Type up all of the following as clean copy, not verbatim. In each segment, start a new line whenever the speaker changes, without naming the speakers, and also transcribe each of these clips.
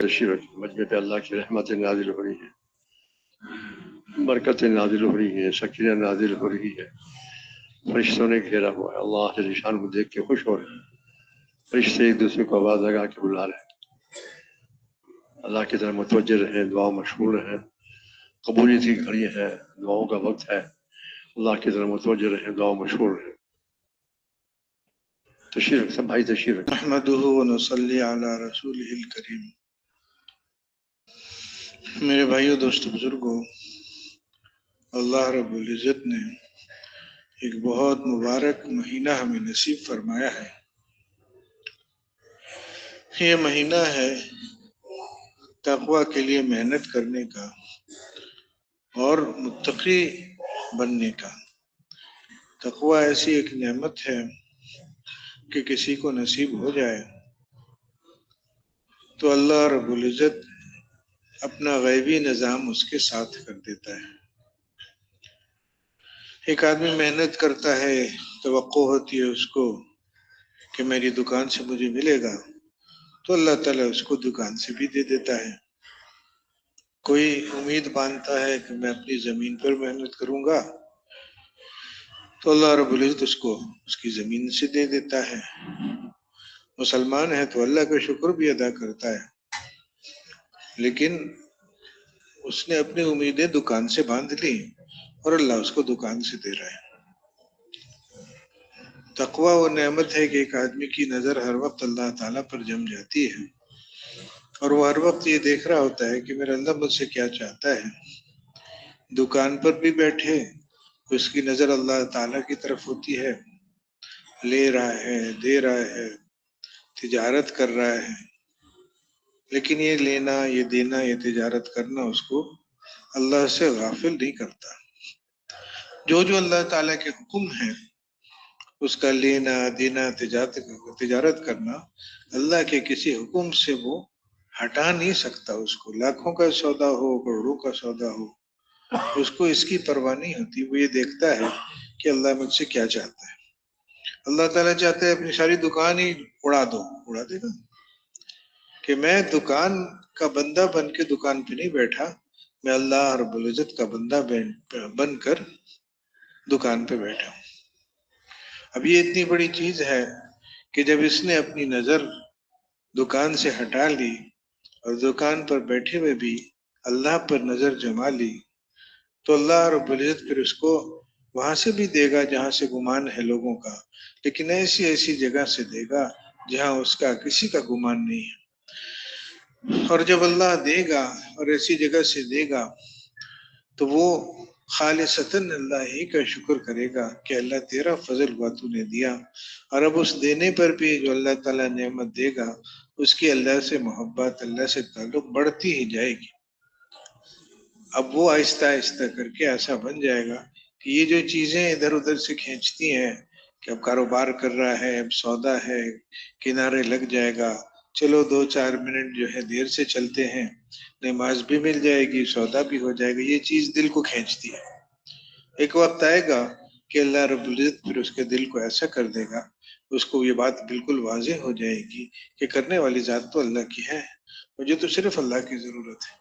تشریف مجمع پہ اللہ کی رحمتیں نازل ہو رہی ہیں، برکتیں نازل ہو رہی ہیں، سکینہ نازل ہو رہی ہے، فرشتوں نے گھیرا ہوا ہے، اللہ کے نشان کو دیکھ کے خوش ہو رہے ہیں، فرشتے ایک دوسرے کو آواز لگا کے بلا رہے ہیں، اللہ کی طرف متوجہ رہیں، دعا مشغول رہیں، قبولیت کی گھڑی ہے، دعاؤں کا وقت ہے، اللہ کی طرف متوجہ رہیں، دعا مشغول رہیں۔ تشریف سب بھائی تشریف رکھیں۔
نحمده ونصلی علی رسولہ الکریم۔ میرے بھائیو، دوستو، بزرگوں، اللہ رب العزت نے ایک بہت مبارک مہینہ ہمیں نصیب فرمایا ہے۔ یہ مہینہ ہے تقوی کے لیے محنت کرنے کا اور متقی بننے کا۔ تقوی ایسی ایک نعمت ہے کہ کسی کو نصیب ہو جائے تو اللہ رب العزت اپنا غیبی نظام اس کے ساتھ کر دیتا ہے۔ ایک آدمی محنت کرتا ہے، توقع ہوتی ہے اس کو کہ میری دکان سے مجھے ملے گا، تو اللہ تعالیٰ اس کو دکان سے بھی دے دیتا ہے۔ کوئی امید باندھتا ہے کہ میں اپنی زمین پر محنت کروں گا، تو اللہ رب العزت اس کو اس کی زمین سے دے دیتا ہے۔ مسلمان ہے تو اللہ کا شکر بھی ادا کرتا ہے، لیکن اس نے اپنی امیدیں دکان سے باندھ لی اور اللہ اس کو دکان سے دے رہا ہے۔ تقوی وہ نعمت ہے کہ ایک آدمی کی نظر ہر وقت اللہ تعالیٰ پر جم جاتی ہے اور وہ ہر وقت یہ دیکھ رہا ہوتا ہے کہ میرا اللہ مجھ سے کیا چاہتا ہے۔ دکان پر بھی بیٹھے اس کی نظر اللہ تعالیٰ کی طرف ہوتی ہے، لے رہا ہے، دے رہا ہے، تجارت کر رہا ہے، لیکن یہ لینا، یہ دینا، یہ تجارت کرنا اس کو اللہ سے غافل نہیں کرتا۔ جو اللہ تعالیٰ کے حکم ہیں اس کا لینا، دینا، تجارت کرنا، اللہ کے کسی حکم سے وہ ہٹا نہیں سکتا۔ اس کو لاکھوں کا سودا ہو، کروڑوں کا سودا ہو، اس کو اس کی پرواہ نہیں ہوتی۔ وہ یہ دیکھتا ہے کہ اللہ مجھ سے کیا چاہتا ہے۔ اللہ تعالیٰ چاہتا ہے اپنی ساری دکان ہی اڑا دو، اڑا دے گا، کہ میں دکان کا بندہ بن کے دکان پہ نہیں بیٹھا، میں اللہ رب العزت کا بندہ بن کر دکان پہ بیٹھا ہوں۔ اب یہ اتنی بڑی چیز ہے کہ جب اس نے اپنی نظر دکان سے ہٹا لی اور دکان پر بیٹھے ہوئے بھی اللہ پر نظر جما لی، تو اللہ رب العزت پھر اس کو وہاں سے بھی دے گا جہاں سے گمان ہے لوگوں کا، لیکن ایسی جگہ سے دے گا جہاں اس کا کسی کا گمان نہیں ہے۔ اور جب اللہ دے گا اور ایسی جگہ سے دے گا تو وہ خالصتاً اللہ ہی کا شکر کرے گا کہ اللہ تیرا فضل ہوا تو نے دیا۔ اور اب اس دینے پر بھی جو اللہ تعالیٰ نعمت دے گا اس کی اللہ سے محبت، اللہ سے تعلق بڑھتی ہی جائے گی۔ اب وہ آہستہ آہستہ کر کے ایسا بن جائے گا کہ یہ جو چیزیں ادھر ادھر سے کھینچتی ہیں کہ اب کاروبار کر رہا ہے، اب سودا ہے، کنارے لگ جائے گا، چلو 2-4 منٹ جو ہے دیر سے چلتے ہیں، نماز بھی مل جائے گی، سودا بھی ہو جائے گا، یہ چیز دل کو کھینچتی ہے۔ ایک وقت آئے گا کہ اللہ رب العزت پھر اس کے دل کو ایسا کر دے گا، اس کو یہ بات بالکل واضح ہو جائے گی کہ کرنے والی ذات تو اللہ کی ہے، مجھے تو صرف اللہ کی ضرورت ہے۔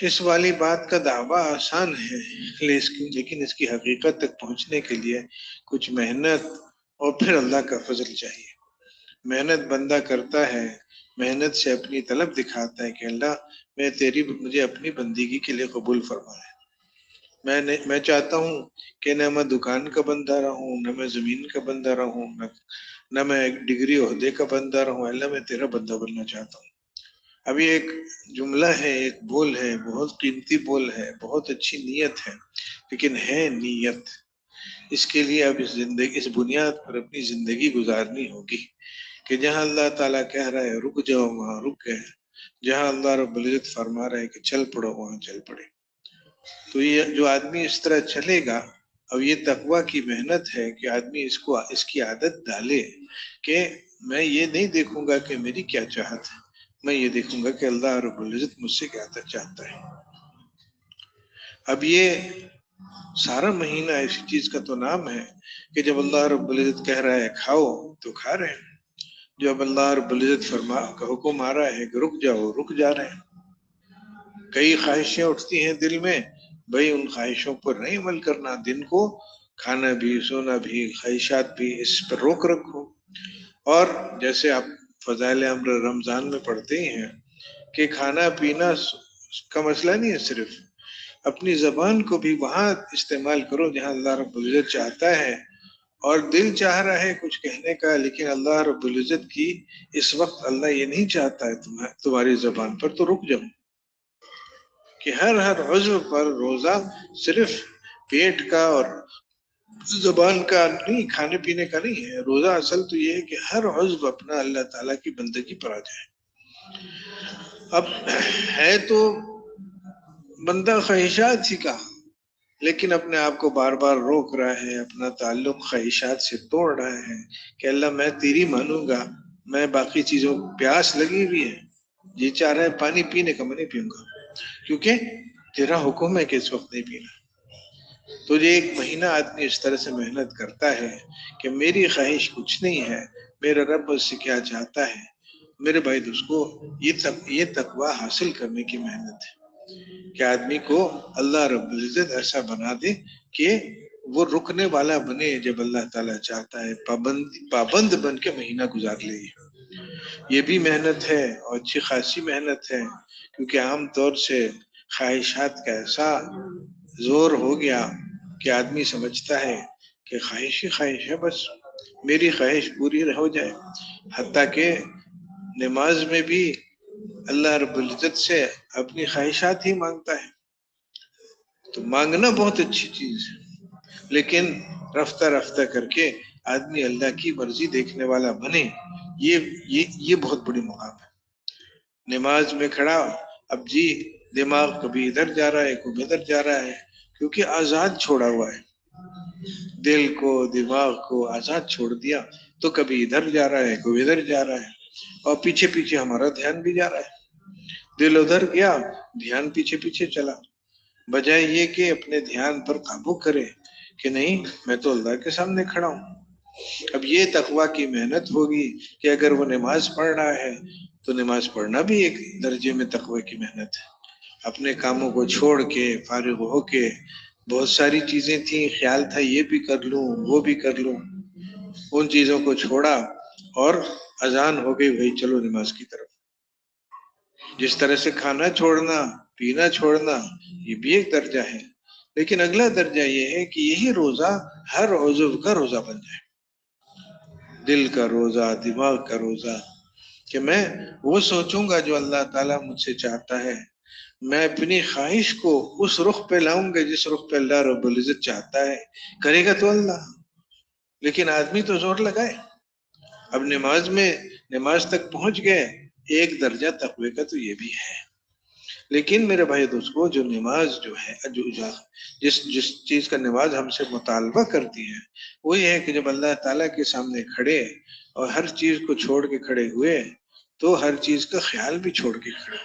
اس والی بات کا دعویٰ آسان ہے، لیکن اس کی حقیقت تک پہنچنے کے لیے کچھ محنت اور پھر اللہ کا فضل چاہیے۔ محنت بندہ کرتا ہے، محنت سے اپنی طلب دکھاتا ہے کہ اللہ مجھے اپنی بندگی کے لیے قبول فرمائے۔ میں چاہتا ہوں کہ نہ میں دکان کا بندہ رہوں، نہ میں زمین کا بندہ رہوں، نہ میں ایک ڈگری عہدے کا بندہ رہوں، اللہ میں تیرا بندہ بننا چاہتا ہوں۔ ابھی ایک جملہ ہے، ایک بول ہے، بہت قیمتی بول ہے، بہت اچھی نیت ہے، لیکن ہے نیت۔ اس کے لیے اب اس بنیاد پر اپنی زندگی گزارنی ہوگی کہ جہاں اللہ تعالیٰ کہہ رہا ہے رک جاؤ وہاں رک گئے، جہاں اللہ رب العزت فرما رہا ہے کہ چل پڑو وہاں چل پڑے۔ تو یہ جو آدمی اس طرح چلے گا، اب یہ تقویٰ کی محنت ہے کہ آدمی اس کی عادت ڈالے کہ میں یہ نہیں دیکھوں گا کہ میری کیا چاہت ہے، میں یہ دیکھوں گا کہ اللہ رب العزت مجھ سے کیا چاہتا ہے۔ اب یہ سارا مہینہ ایسی چیز کا تو نام ہے کہ جب اللہ رب العزت کہہ رہا ہے کھاؤ تو کھا رہے ہیں، جو اب اللہ رب العزت کا حکم آ رہا ہے کہ رک جاؤ، رک جا رہے ہیں۔ کئی خواہشیں اٹھتی ہیں دل میں، بھائی ان خواہشوں پر نہیں عمل کرنا، دن کو کھانا بھی، سونا بھی، خواہشات بھی، اس پر روک رکھو۔ اور جیسے آپ فضائل امر رمضان میں پڑھتے ہی ہیں کہ کھانا پینا کا مسئلہ نہیں ہے، صرف اپنی زبان کو بھی وہاں استعمال کرو جہاں اللہ رب العزت چاہتا ہے، اور دل چاہ رہا ہے کچھ کہنے کا، لیکن اللہ رب العزت کی اس وقت اللہ یہ نہیں چاہتا ہے تمہاری زبان پر، تو رک جاؤ۔ کہ ہر عضو پر روزہ صرف پیٹ کا اور زبان کا نہیں، کھانے پینے کا نہیں ہے روزہ، اصل تو یہ ہے کہ ہر عضو اپنا اللہ تعالیٰ کی بندگی پر آ جائے۔ اب ہے تو بندہ خواہشات ہی کا، لیکن اپنے آپ کو بار بار روک رہا ہے، اپنا تعلق خواہشات سے توڑ رہا ہے کہ اللہ میں تیری مانوں گا، میں باقی چیزوں پیاس لگی ہوئی ہے، جی چاہ رہا ہے پانی پینے کا، میں نہیں پیوں گا کیونکہ تیرا حکم ہے کہ اس وقت نہیں پینا۔ تو یہ ایک مہینہ آدمی اس طرح سے محنت کرتا ہے کہ میری خواہش کچھ نہیں ہے، میرا رب اس سے کیا چاہتا ہے۔ میرے بھائی دوست کو یہ تقوی حاصل کرنے کی محنت ہے کہ آدمی کو اللہ رب العزت ایسا بنا دے کہ وہ رکنے والا بنے جب اللہ تعالیٰ چاہتا ہے، پابند بن کے مہینہ گزار لے۔ یہ بھی محنت ہے اور اچھی خاصی محنت ہے، کیونکہ عام طور سے خواہشات کا ایسا زور ہو گیا کہ آدمی سمجھتا ہے کہ خواہش ہی خواہش ہے، بس میری خواہش پوری ہو جائے۔ حتیٰ کہ نماز میں بھی اللہ رب العزت سے اپنی خواہشات ہی مانگتا ہے۔ تو مانگنا بہت اچھی چیز ہے، لیکن رفتہ رفتہ کر کے آدمی اللہ کی مرضی دیکھنے والا بنے، یہ بہت بڑی مقام ہے۔ نماز میں کھڑا، اب جی دماغ کبھی ادھر جا رہا ہے کبھی ادھر جا رہا ہے، کیونکہ آزاد چھوڑا ہوا ہے، دل کو دماغ کو آزاد چھوڑ دیا، تو کبھی ادھر جا رہا ہے کبھی ادھر جا رہا ہے، اور پیچھے پیچھے ہمارا دھیان بھی جا رہا ہے، دل ادھر گیا، دھیان پیچھے پیچھے چلا، بجائے یہ کہ اپنے دھیان پر قابو کرے کہ نہیں میں تو اللہ کے سامنے کھڑا ہوں۔ اب یہ تقوی کی محنت ہوگی کہ اگر وہ نماز پڑھ رہا ہے تو نماز پڑھنا بھی ایک درجے میں تقوی کی محنت ہے۔ اپنے کاموں کو چھوڑ کے فارغ ہو کے، بہت ساری چیزیں تھیں، خیال تھا یہ بھی کر لوں وہ بھی کر لوں، ان چیزوں کو چھوڑا اور اذان ہو گئی، بھائی چلو نماز کی طرف۔ جس طرح سے کھانا چھوڑنا، پینا چھوڑنا، یہ بھی ایک درجہ ہے، لیکن اگلا درجہ یہ ہے کہ یہی روزہ ہر عضو کا روزہ بن جائے، دل کا روزہ، دماغ کا روزہ، کہ میں وہ سوچوں گا جو اللہ تعالیٰ مجھ سے چاہتا ہے، میں اپنی خواہش کو اس رخ پہ لاؤں گا جس رخ پہ اللہ رب العزت چاہتا ہے، کرے گا تو اللہ، لیکن آدمی تو زور لگائے۔ اب نماز تک پہنچ گئے، ایک درجہ تقوی کا تو یہ بھی ہے، لیکن میرے بھائی دوستو جو نماز جو ہے، جس چیز کا نماز ہم سے مطالبہ کرتی ہے، وہ یہ ہے کہ جب اللہ تعالیٰ کے سامنے کھڑے اور ہر چیز کو چھوڑ کے کھڑے ہوئے تو ہر چیز کا خیال بھی چھوڑ کے کھڑے۔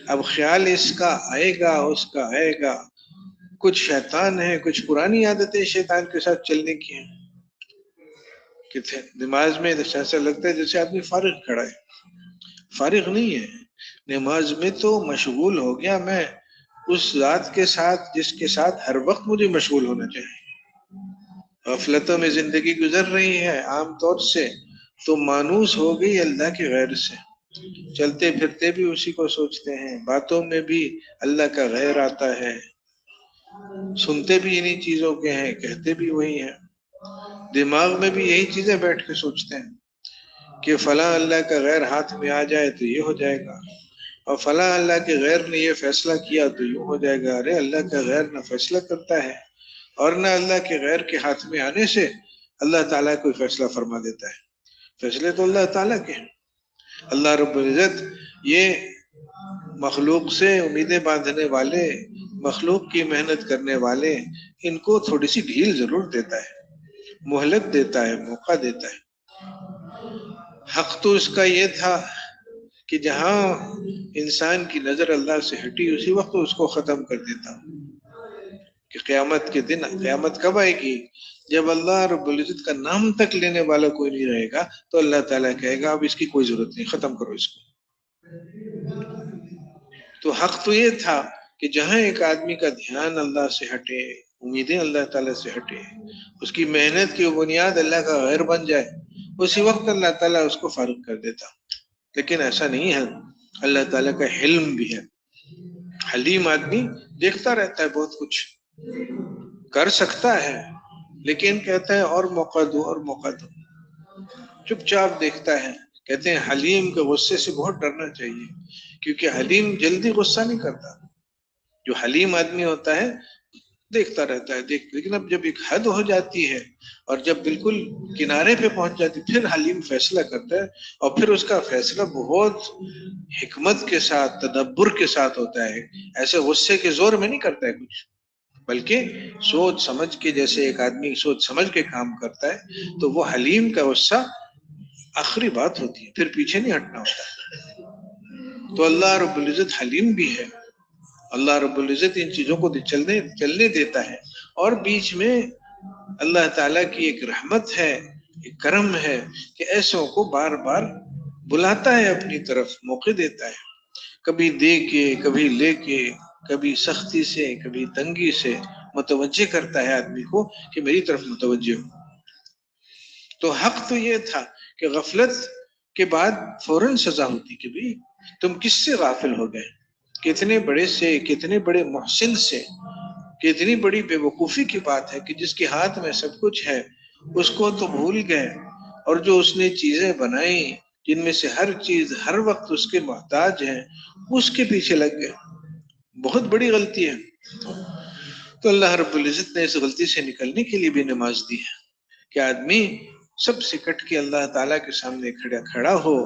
اب خیال اس کا آئے گا، اس کا آئے گا، کچھ شیطان ہے، کچھ پرانی عادتیں شیطان کے ساتھ چلنے کی ہیں، کہ نماز میں ایسا لگتا ہے جیسے آدمی فارغ کھڑا ہے، فارغ نہیں ہے، نماز میں تو مشغول ہو گیا میں اس ذات کے ساتھ جس کے ساتھ ہر وقت مجھے مشغول ہونا چاہیے۔ غفلتوں میں زندگی گزر رہی ہے عام طور سے، تو مانوس ہو گئی اللہ کے غیر سے، چلتے پھرتے بھی اسی کو سوچتے ہیں، باتوں میں بھی اللہ کا غیر آتا ہے، سنتے بھی انہی چیزوں کے ہیں، کہتے بھی وہی ہیں، دماغ میں بھی یہی چیزیں بیٹھ کے سوچتے ہیں کہ فلاں اللہ کا غیر ہاتھ میں آ جائے تو یہ ہو جائے گا، اور فلاں اللہ کے غیر نے یہ فیصلہ کیا تو یوں ہو جائے گا۔ ارے اللہ کا غیر نہ فیصلہ کرتا ہے اور نہ اللہ کے غیر کے ہاتھ میں آنے سے اللہ تعالیٰ کوئی فیصلہ فرما دیتا ہے، فیصلے تو اللہ تعالیٰ کے ہیں۔ اللہ رب العزت یہ مخلوق سے امیدیں باندھنے والے، مخلوق کی محنت کرنے والے، ان کو تھوڑی سی ڈھیل ضرور دیتا ہے، مہلت دیتا ہے، موقع دیتا ہے۔ حق تو اس کا یہ تھا کہ جہاں انسان کی نظر اللہ سے ہٹی اسی وقت اس کو ختم کر دیتا ہوں، کہ قیامت کے دن، قیامت کب آئے گی؟ جب اللہ رب العزت کا نام تک لینے والا کوئی نہیں رہے گا تو اللہ تعالیٰ کہے گا اب اس کی کوئی ضرورت نہیں، ختم کرو اس کو۔ تو حق تو یہ تھا کہ جہاں ایک آدمی کا دھیان اللہ سے ہٹے، امیدیں اللہ تعالیٰ سے ہٹے، اس کی محنت کی بنیاد اللہ کا غیر بن جائے، اسی وقت اللہ تعالیٰ اس کو فارغ کر دیتا۔ لیکن ایسا نہیں ہے، اللہ تعالیٰ کا حلم بھی ہے۔ حلیم آدمی دیکھتا رہتا ہے، بہت کچھ کر سکتا ہے، لیکن کہتا ہے اور موقع دو اور موقع دو، چپ چاپ دیکھتا ہے۔ کہتے ہیں حلیم کے غصے سے بہت ڈرنا چاہیے، کیونکہ حلیم جلدی غصہ نہیں کرتا۔ جو حلیم آدمی ہوتا ہے دیکھتا رہتا ہے، لیکن اب جب ایک حد ہو جاتی ہے اور جب بالکل کنارے پہ پہنچ جاتی، پھر حلیم فیصلہ کرتا ہے، اور پھر اس کا فیصلہ بہت حکمت کے ساتھ، تدبر کے ساتھ ہوتا ہے۔ ایسے غصے کے زور میں نہیں کرتا ہے کچھ، بلکہ سوچ سمجھ کے، جیسے ایک آدمی سوچ سمجھ کے کام کرتا ہے، تو وہ حلیم کا غصہ آخری بات ہوتی ہے، پھر پیچھے نہیں ہٹنا ہوتا۔ تو اللہ رب العزت حلیم بھی ہے، اللہ رب العزت ان چیزوں کو چلنے دیتا ہے، اور بیچ میں اللہ تعالیٰ کی ایک رحمت ہے، ایک کرم ہے کہ ایسوں کو بار بار بلاتا ہے اپنی طرف، موقع دیتا ہے، کبھی دے کے، کبھی لے کے، کبھی سختی سے، کبھی تنگی سے متوجہ کرتا ہے آدمی کو کہ میری طرف متوجہ ہو۔ تو حق تو یہ تھا کہ غفلت کے بعد فوراً سزا ہوتی کہ بھی تم کس سے غافل ہو گئے، کتنے بڑے سے، کتنے بڑے محسن سے، کتنی بڑی بے وقوفی کی بات ہے کہ جس کے ہاتھ میں سب کچھ ہے اس کو تو بھول گئے، اور جو اس نے چیزیں بنائی جن میں سے ہر چیز ہر وقت اس کے محتاج ہے، اس کے پیچھے لگ گئے۔ بہت بڑی غلطی ہے۔ تو اللہ رب العزت نے اس غلطی سے نکلنے کے لیے بھی نماز دی ہے کہ آدمی سب سے کٹ کے اللہ تعالیٰ کے سامنے کھڑا ہو۔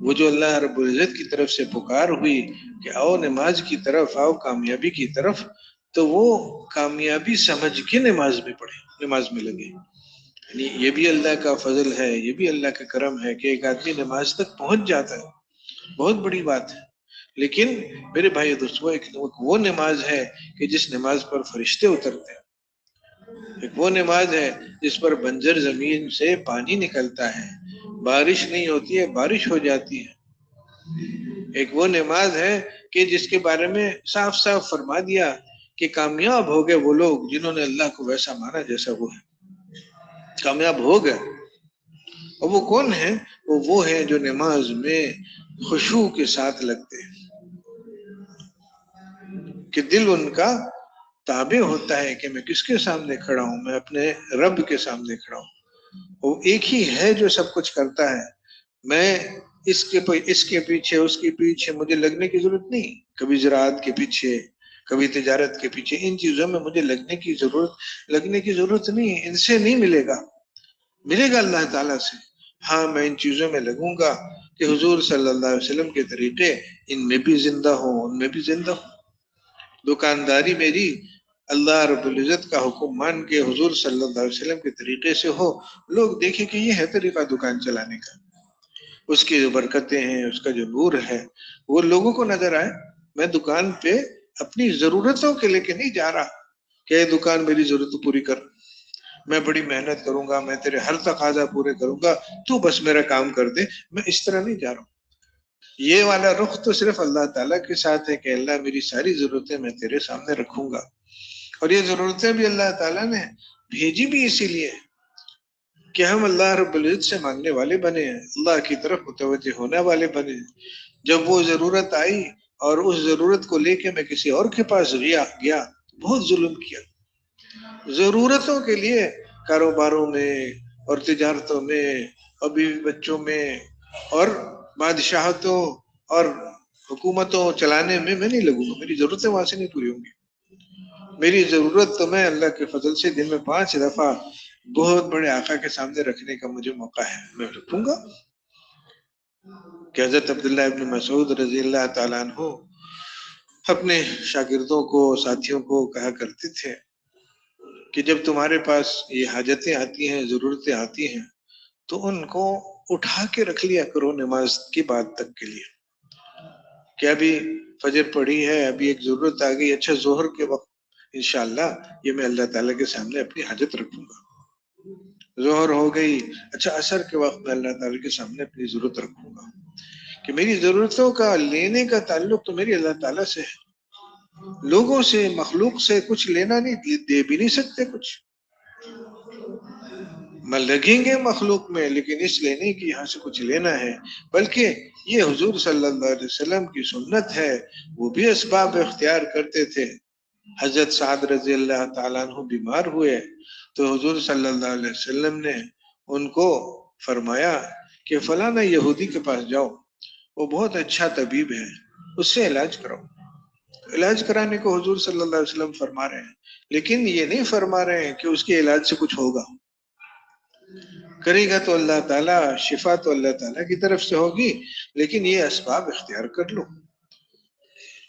وہ جو اللہ رب العزت کی طرف سے پکار ہوئی کہ آؤ نماز کی طرف، آؤ کامیابی کی طرف، تو وہ کامیابی سمجھ کے نماز میں پڑھے، نماز میں لگے۔ یعنی یہ بھی اللہ کا فضل ہے، یہ بھی اللہ کا کرم ہے کہ ایک آدمی نماز تک پہنچ جاتا ہے، بہت بڑی بات ہے۔ لیکن میرے بھائی دوستو، ایک وہ نماز ہے کہ جس نماز پر فرشتے اترتے ہیں، ایک وہ نماز ہے جس پر بنجر زمین سے پانی نکلتا ہے، بارش نہیں ہوتی ہے، بارش ہو جاتی ہے۔ ایک وہ نماز ہے کہ جس کے بارے میں صاف صاف فرما دیا کہ کامیاب ہو گئے وہ لوگ جنہوں نے اللہ کو ویسا مانا جیسا وہ ہے، کامیاب ہو گئے۔ اور وہ کون ہے؟ وہ ہے جو نماز میں خشوع کے ساتھ لگتے ہیں، کہ دل ان کا تابع ہوتا ہے کہ میں کس کے سامنے کھڑا ہوں، میں اپنے رب کے سامنے کھڑا ہوں۔ وہ ایک ہی ہے جو سب کچھ کرتا ہے، میں اس کے پیچھے، اس کے پیچھے مجھے لگنے کی ضرورت نہیں، کبھی زراعت کے پیچھے، کبھی تجارت کے پیچھے، ان چیزوں میں مجھے لگنے کی ضرورت نہیں، ان سے نہیں ملے گا، ملے گا اللہ تعالیٰ سے۔ ہاں میں ان چیزوں میں لگوں گا کہ حضور صلی اللہ علیہ وسلم کے طریقے ان میں بھی زندہ ہوں، ان میں بھی زندہ ہوں۔ دکانداری میری اللہ رب العزت کا حکم مان کے حضور صلی اللہ علیہ وسلم کے طریقے سے ہو، لوگ دیکھیں کہ یہ ہے طریقہ دکان چلانے کا، اس کی جو برکتیں ہیں، اس کا جو نور ہے وہ لوگوں کو نظر آئے۔ میں دکان پہ اپنی ضرورتوں کے لے کے نہیں جا رہا کہ یہ دکان میری ضرورت پوری کر، میں بڑی محنت کروں گا، میں تیرے ہر تقاضا پورے کروں گا، تو بس میرا کام کر دے، میں اس طرح نہیں جا رہا ہوں۔ یہ والا رخ تو صرف اللہ تعالیٰ کے ساتھ ہے کہ اللہ میری ساری ضرورتیں میں تیرے سامنے رکھوں گا، اور یہ ضرورتیں بھی اللہ تعالیٰ نے بھیجی بھی اسی لیے کہ ہم اللہ رب العزت سے مانگنے والے بنے ہیں، اللہ کی طرف متوجہ ہونے والے بنے ہیں۔ جب وہ ضرورت آئی اور اس ضرورت کو لے کے میں کسی اور کے پاس گیا، بہت ظلم کیا۔ ضرورتوں کے لیے کاروباروں میں اور تجارتوں میں اور بیوی بچوں میں اور بادشاہتوں اور حکومتوں چلانے میں نہیں لگوں گا، میری ضرورتیں وہاں سے نہیں پوری ہوں گی۔ میری ضرورت تو میں اللہ کے فضل سے دن میں 5 دفعہ بہت بڑے آقا کے سامنے رکھنے کا مجھے موقع ہے، میں رکھوں گا۔ کہ حضرت عبداللہ ابن مسعود رضی اللہ تعالیٰ عنہ اپنے شاگردوں کو، ساتھیوں کو کہا کرتے تھے کہ جب تمہارے پاس یہ حاجتیں آتی ہیں، ضرورتیں آتی ہیں، تو ان کو اٹھا کے رکھ لیا کرو نماز کی بات تک کے لیے، کہ ابھی فجر پڑھی ہے، ابھی ایک ضرورت آ گئی، اچھا ظہر کے وقت انشاءاللہ یہ میں اللہ تعالیٰ کے سامنے اپنی حاجت رکھوں گا۔ ظہر ہو گئی، اچھا عصر کے وقت میں اللہ تعالیٰ کے سامنے اپنی ضرورت رکھوں گا، کہ میری ضرورتوں کا لینے کا تعلق تو میری اللہ تعالیٰ سے ہے، لوگوں سے، مخلوق سے کچھ لینا نہیں، دے بھی نہیں سکتے کچھ، میں لگیں گے مخلوق میں لیکن اس لیے نہیں کہ یہاں سے کچھ لینا ہے، بلکہ یہ حضور صلی اللہ علیہ وسلم کی سنت ہے، وہ بھی اسباب اختیار کرتے تھے۔ حضرت سعد رضی اللہ تعالیٰ عنہ بیمار ہوئے تو حضور صلی اللہ علیہ وسلم نے ان کو فرمایا کہ فلانا یہودی کے پاس جاؤ، وہ بہت اچھا طبیب ہے، اس سے علاج کراؤ۔ علاج کرانے کو حضور صلی اللہ علیہ وسلم فرما رہے ہیں، لیکن یہ نہیں فرما رہے ہیں کہ اس کے علاج سے کچھ ہوگا، کرے گا تو اللہ تعالیٰ، شفا تو اللہ تعالیٰ کی طرف سے ہوگی، لیکن یہ اسباب اختیار کر لو۔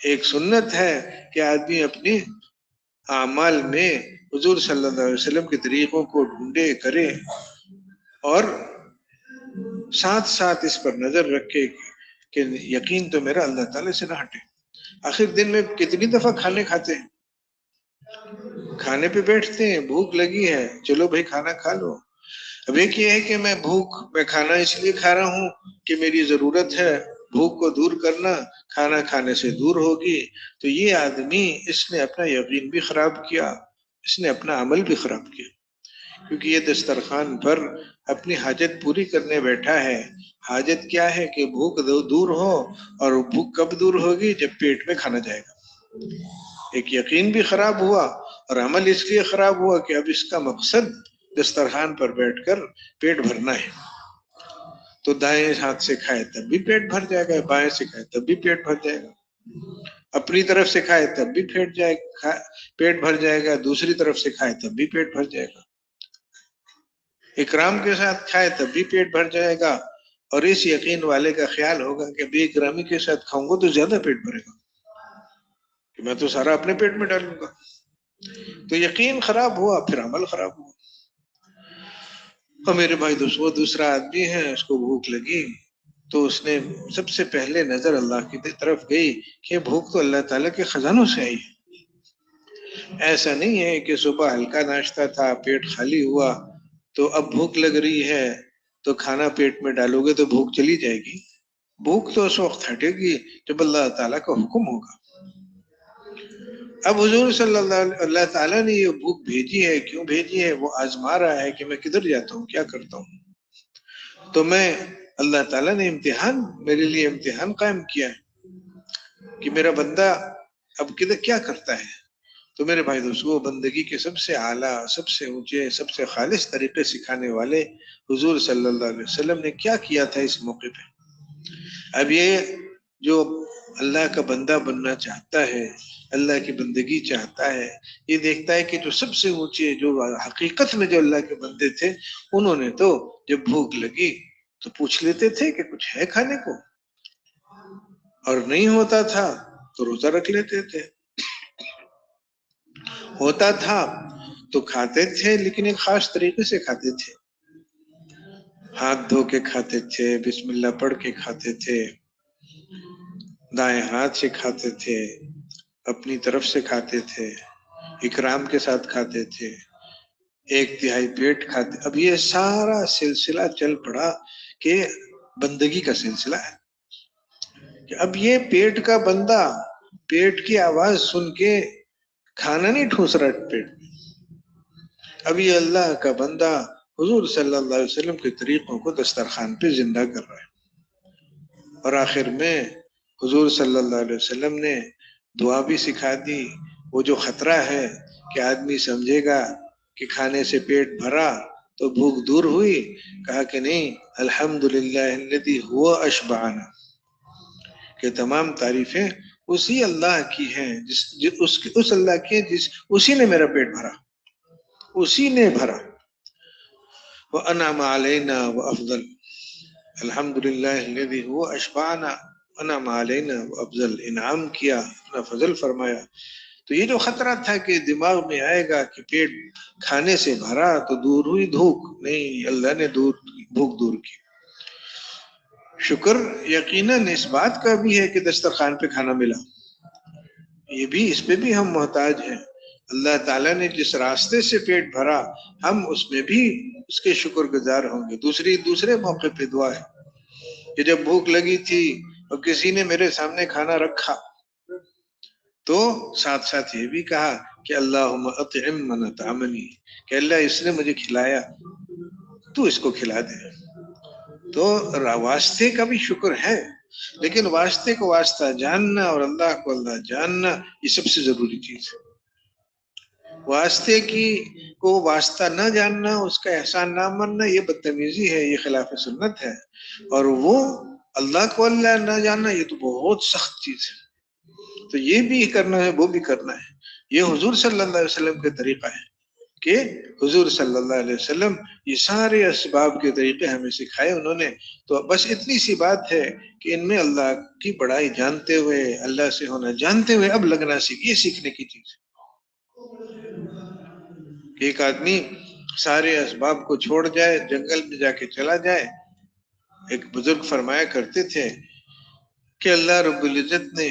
ایک سنت ہے کہ آدمی اپنی اعمال میں حضور صلی اللہ علیہ وسلم کے طریقوں کو ڈھونڈے، کرے، اور ساتھ ساتھ اس پر نظر رکھے کہ یقین تو میرا اللہ تعالیٰ سے نہ ہٹے۔ آخر دن میں کتنی دفعہ کھانے کھاتے ہیں، کھانے پہ بیٹھتے ہیں، بھوک لگی ہے، چلو بھائی کھانا کھا لو۔ اب ایک یہ ہے کہ میں کھانا اس لیے کھا رہا ہوں کہ میری ضرورت ہے، بھوک کو دور کرنا، کھانا کھانے سے دور ہوگی، تو یہ آدمی اس نے اپنا یقین بھی خراب کیا، اس نے اپنا عمل بھی خراب کیا، کیونکہ یہ دسترخوان پر اپنی حاجت پوری کرنے بیٹھا ہے۔ حاجت کیا ہے کہ بھوک دور ہو، اور بھوک کب دور ہوگی؟ جب پیٹ میں کھانا جائے گا۔ ایک یقین بھی خراب ہوا اور عمل اس لیے خراب ہوا کہ اب اس کا مقصد دسترخوان پر بیٹھ کر پیٹ بھرنا ہے، تو دائیں ہاتھ سے کھائے تب بھی پیٹ بھر جائے گا، بائیں سے کھائے تب بھی پیٹ بھر جائے گا، اپنی طرف سے کھائے تب بھی پیٹ بھر جائے گا، دوسری طرف سے کھائے تب بھی پیٹ بھر جائے گا، اکرام کے ساتھ کھائے تب بھی پیٹ بھر جائے گا، اور اس یقین والے کا خیال ہوگا کہ بے اکرامی کے ساتھ کھاؤں گا تو زیادہ پیٹ بھرے گا، کہ میں تو سارا اپنے پیٹ میں ڈالوں گا۔ تو یقین خراب ہوا، پھر عمل خراب ہوا۔ اور میرے بھائی دوستو، دوسرا آدمی ہے، اس کو بھوک لگی تو اس نے سب سے پہلے نظر اللہ کی طرف گئی کہ بھوک تو اللہ تعالیٰ کے خزانوں سے آئی ہے۔ ایسا نہیں ہے کہ صبح ہلکا ناشتہ تھا، پیٹ خالی ہوا تو اب بھوک لگ رہی ہے تو کھانا پیٹ میں ڈالو گے تو بھوک چلی جائے گی۔ بھوک تو اس وقت ہٹے گی جب اللہ تعالیٰ کا حکم ہوگا۔ اب حضور صلی اللہ تعالیٰ نے یہ بھوک بھیجی ہے، کیوں بھیجی ہے؟ وہ آزما رہا ہے کہ میں کدھر جاتا ہوں، کیا کرتا ہوں۔ تو میں اللہ تعالیٰ نے میرے لیے امتحان قائم کیا ہے کہ میرا بندہ اب کدھر کیا کرتا ہے۔ تو میرے بھائی دوستو، بندگی کے سب سے اعلیٰ، سب سے اونچے، سب سے خالص طریقے سکھانے والے حضور صلی اللہ علیہ وسلم نے کیا کیا تھا اس موقع پہ۔ اب یہ جو اللہ کا بندہ بننا چاہتا ہے، اللہ کی بندگی چاہتا ہے، یہ دیکھتا ہے کہ جو سب سے اونچے، جو حقیقت میں جو اللہ کے بندے تھے، انہوں نے تو جب بھوک لگی تو پوچھ لیتے تھے کہ کچھ ہے کھانے کو، اور نہیں ہوتا تھا تو روزہ رکھ لیتے تھے، ہوتا تھا تو کھاتے تھے، لیکن ایک خاص طریقے سے کھاتے تھے، ہاتھ دھو کے کھاتے تھے، بسم اللہ پڑھ کے کھاتے تھے، دائیں ہاتھ سے کھاتے تھے، اپنی طرف سے کھاتے تھے، اکرام کے ساتھ کھاتے تھے، ایک تہائی پیٹ کھاتے۔ اب یہ سارا سلسلہ چل پڑا کہ بندگی کا سلسلہ ہے، کہ اب یہ پیٹ کا بندہ پیٹ کی آواز سن کے کھانا نہیں ٹھوس رہا پیٹ میں، اب یہ اللہ کا بندہ حضور صلی اللہ علیہ وسلم کے طریقوں کو دسترخوان پہ زندہ کر رہا ہے۔ اور آخر میں حضور صلی اللہ علیہ وسلم نے دعا بھی سکھا دی۔ وہ جو خطرہ ہے کہ آدمی سمجھے گا کہ کھانے سے پیٹ بھرا تو بھوک دور ہوئی، کہا کہ نہیں، الحمدللہ الذی ہوا اشبعنا، کہ تمام تعریفیں اسی اللہ کی ہیں، اس اللہ کی اسی نے میرا پیٹ بھرا، اسی نے بھرا۔ وَأَنْعَمَ عَلَيْنَا وَأَفْضَلَ، الحمدللہ الذی ہوا اشبعنا وَأَنْعَمَ عَلَيْنَا وَأَفْضَلَ، انعام کیا، اپنا فضل فرمایا۔ تو یہ جو خطرہ تھا کہ دماغ میں آئے گا کہ پیٹ کھانے سے بھرا تو دور ہوئی بھوک، نہیں، اللہ نے بھوک دور کی۔ شکر یقیناً اس بات کا بھی ہے کہ دسترخوان پہ کھانا ملا، یہ بھی، اس پہ بھی ہم محتاج ہیں۔ اللہ تعالیٰ نے جس راستے سے پیٹ بھرا ہم اس میں بھی اس کے شکر گزار ہوں گے۔ دوسرے موقع پہ دعا ہے کہ جب بھوک لگی تھی اور کسی نے میرے سامنے کھانا رکھا تو ساتھ ساتھ یہ بھی کہا کہ اللہم اطعم من اطعمنی، کہ اللہ اس نے مجھے کھلایا تو اس کو کھلا دے۔ تو واسطے کا بھی شکر ہے، لیکن واسطے کو واسطہ جاننا اور اللہ کو اللہ جاننا یہ سب سے ضروری چیز ہے۔ واسطے کو واسطہ نہ جاننا، اس کا احسان نہ ماننا، یہ بدتمیزی ہے، یہ خلاف سنت ہے۔ اور وہ اللہ کو اللہ نہ جاننا یہ تو بہت سخت چیز ہے۔ تو یہ بھی کرنا ہے، وہ بھی کرنا ہے۔ یہ حضور صلی اللہ علیہ وسلم کا طریقہ ہے کہ حضور صلی اللہ علیہ وسلم یہ سارے اسباب کے طریقے ہمیں سکھائے انہوں نے۔ تو بس اتنی سی بات ہے کہ ان میں اللہ کی بڑائی جانتے ہوئے، اللہ سے ہونا جانتے ہوئے اب لگنا یہ سیکھنے کی چیز ہے کہ ایک آدمی سارے اسباب کو چھوڑ جائے، جنگل میں جا کے چلا جائے۔ ایک بزرگ فرمایا کرتے تھے کہ اللہ رب العزت نے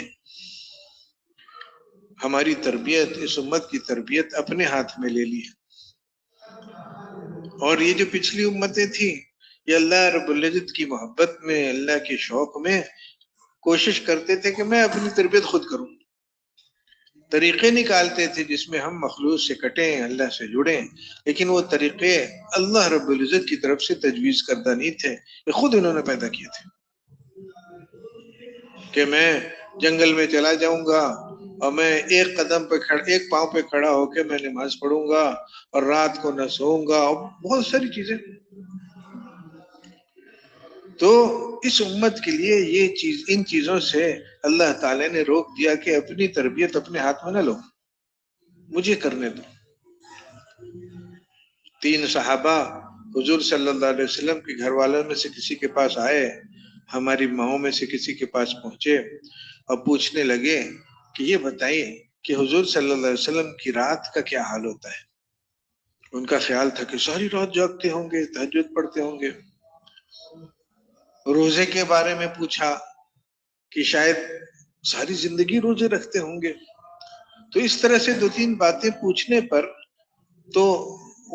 ہماری تربیت، اس امت کی تربیت اپنے ہاتھ میں لے لی ہے، اور یہ جو پچھلی امتیں تھیں یہ اللہ رب العزت کی محبت میں، اللہ کے شوق میں کوشش کرتے تھے کہ میں اپنی تربیت خود کروں، طریقے نکالتے تھے جس میں ہم مخلوق سے کٹیں، اللہ سے جڑیں، لیکن وہ طریقے اللہ رب العزت کی طرف سے تجویز کردہ نہیں تھے، یہ خود انہوں نے پیدا کیے تھے کہ میں جنگل میں چلا جاؤں گا اور میں ایک پاؤں پہ کھڑا ہو کے میں نماز پڑھوں گا اور رات کو نہ سوؤں گا، اور بہت ساری چیزیں۔ تو اس امت کے لیے ان چیزوں سے اللہ تعالی نے روک دیا کہ اپنی تربیت اپنے ہاتھ میں نہ لو، مجھے کرنے دو۔ 3 صحابہ حضور صلی اللہ علیہ وسلم کے گھر والوں میں سے کسی کے پاس آئے، ہماری ماؤں میں سے کسی کے پاس پہنچے اور پوچھنے لگے کہ یہ بتائیے کہ حضور صلی اللہ علیہ وسلم کی رات کا کیا حال ہوتا ہے۔ ان کا خیال تھا کہ ساری رات جاگتے ہوں گے، تہجد پڑھتے ہوں گے۔ روزے کے بارے میں پوچھا کہ شاید ساری زندگی روزے رکھتے ہوں گے۔ تو اس طرح سے 2-3 باتیں پوچھنے پر تو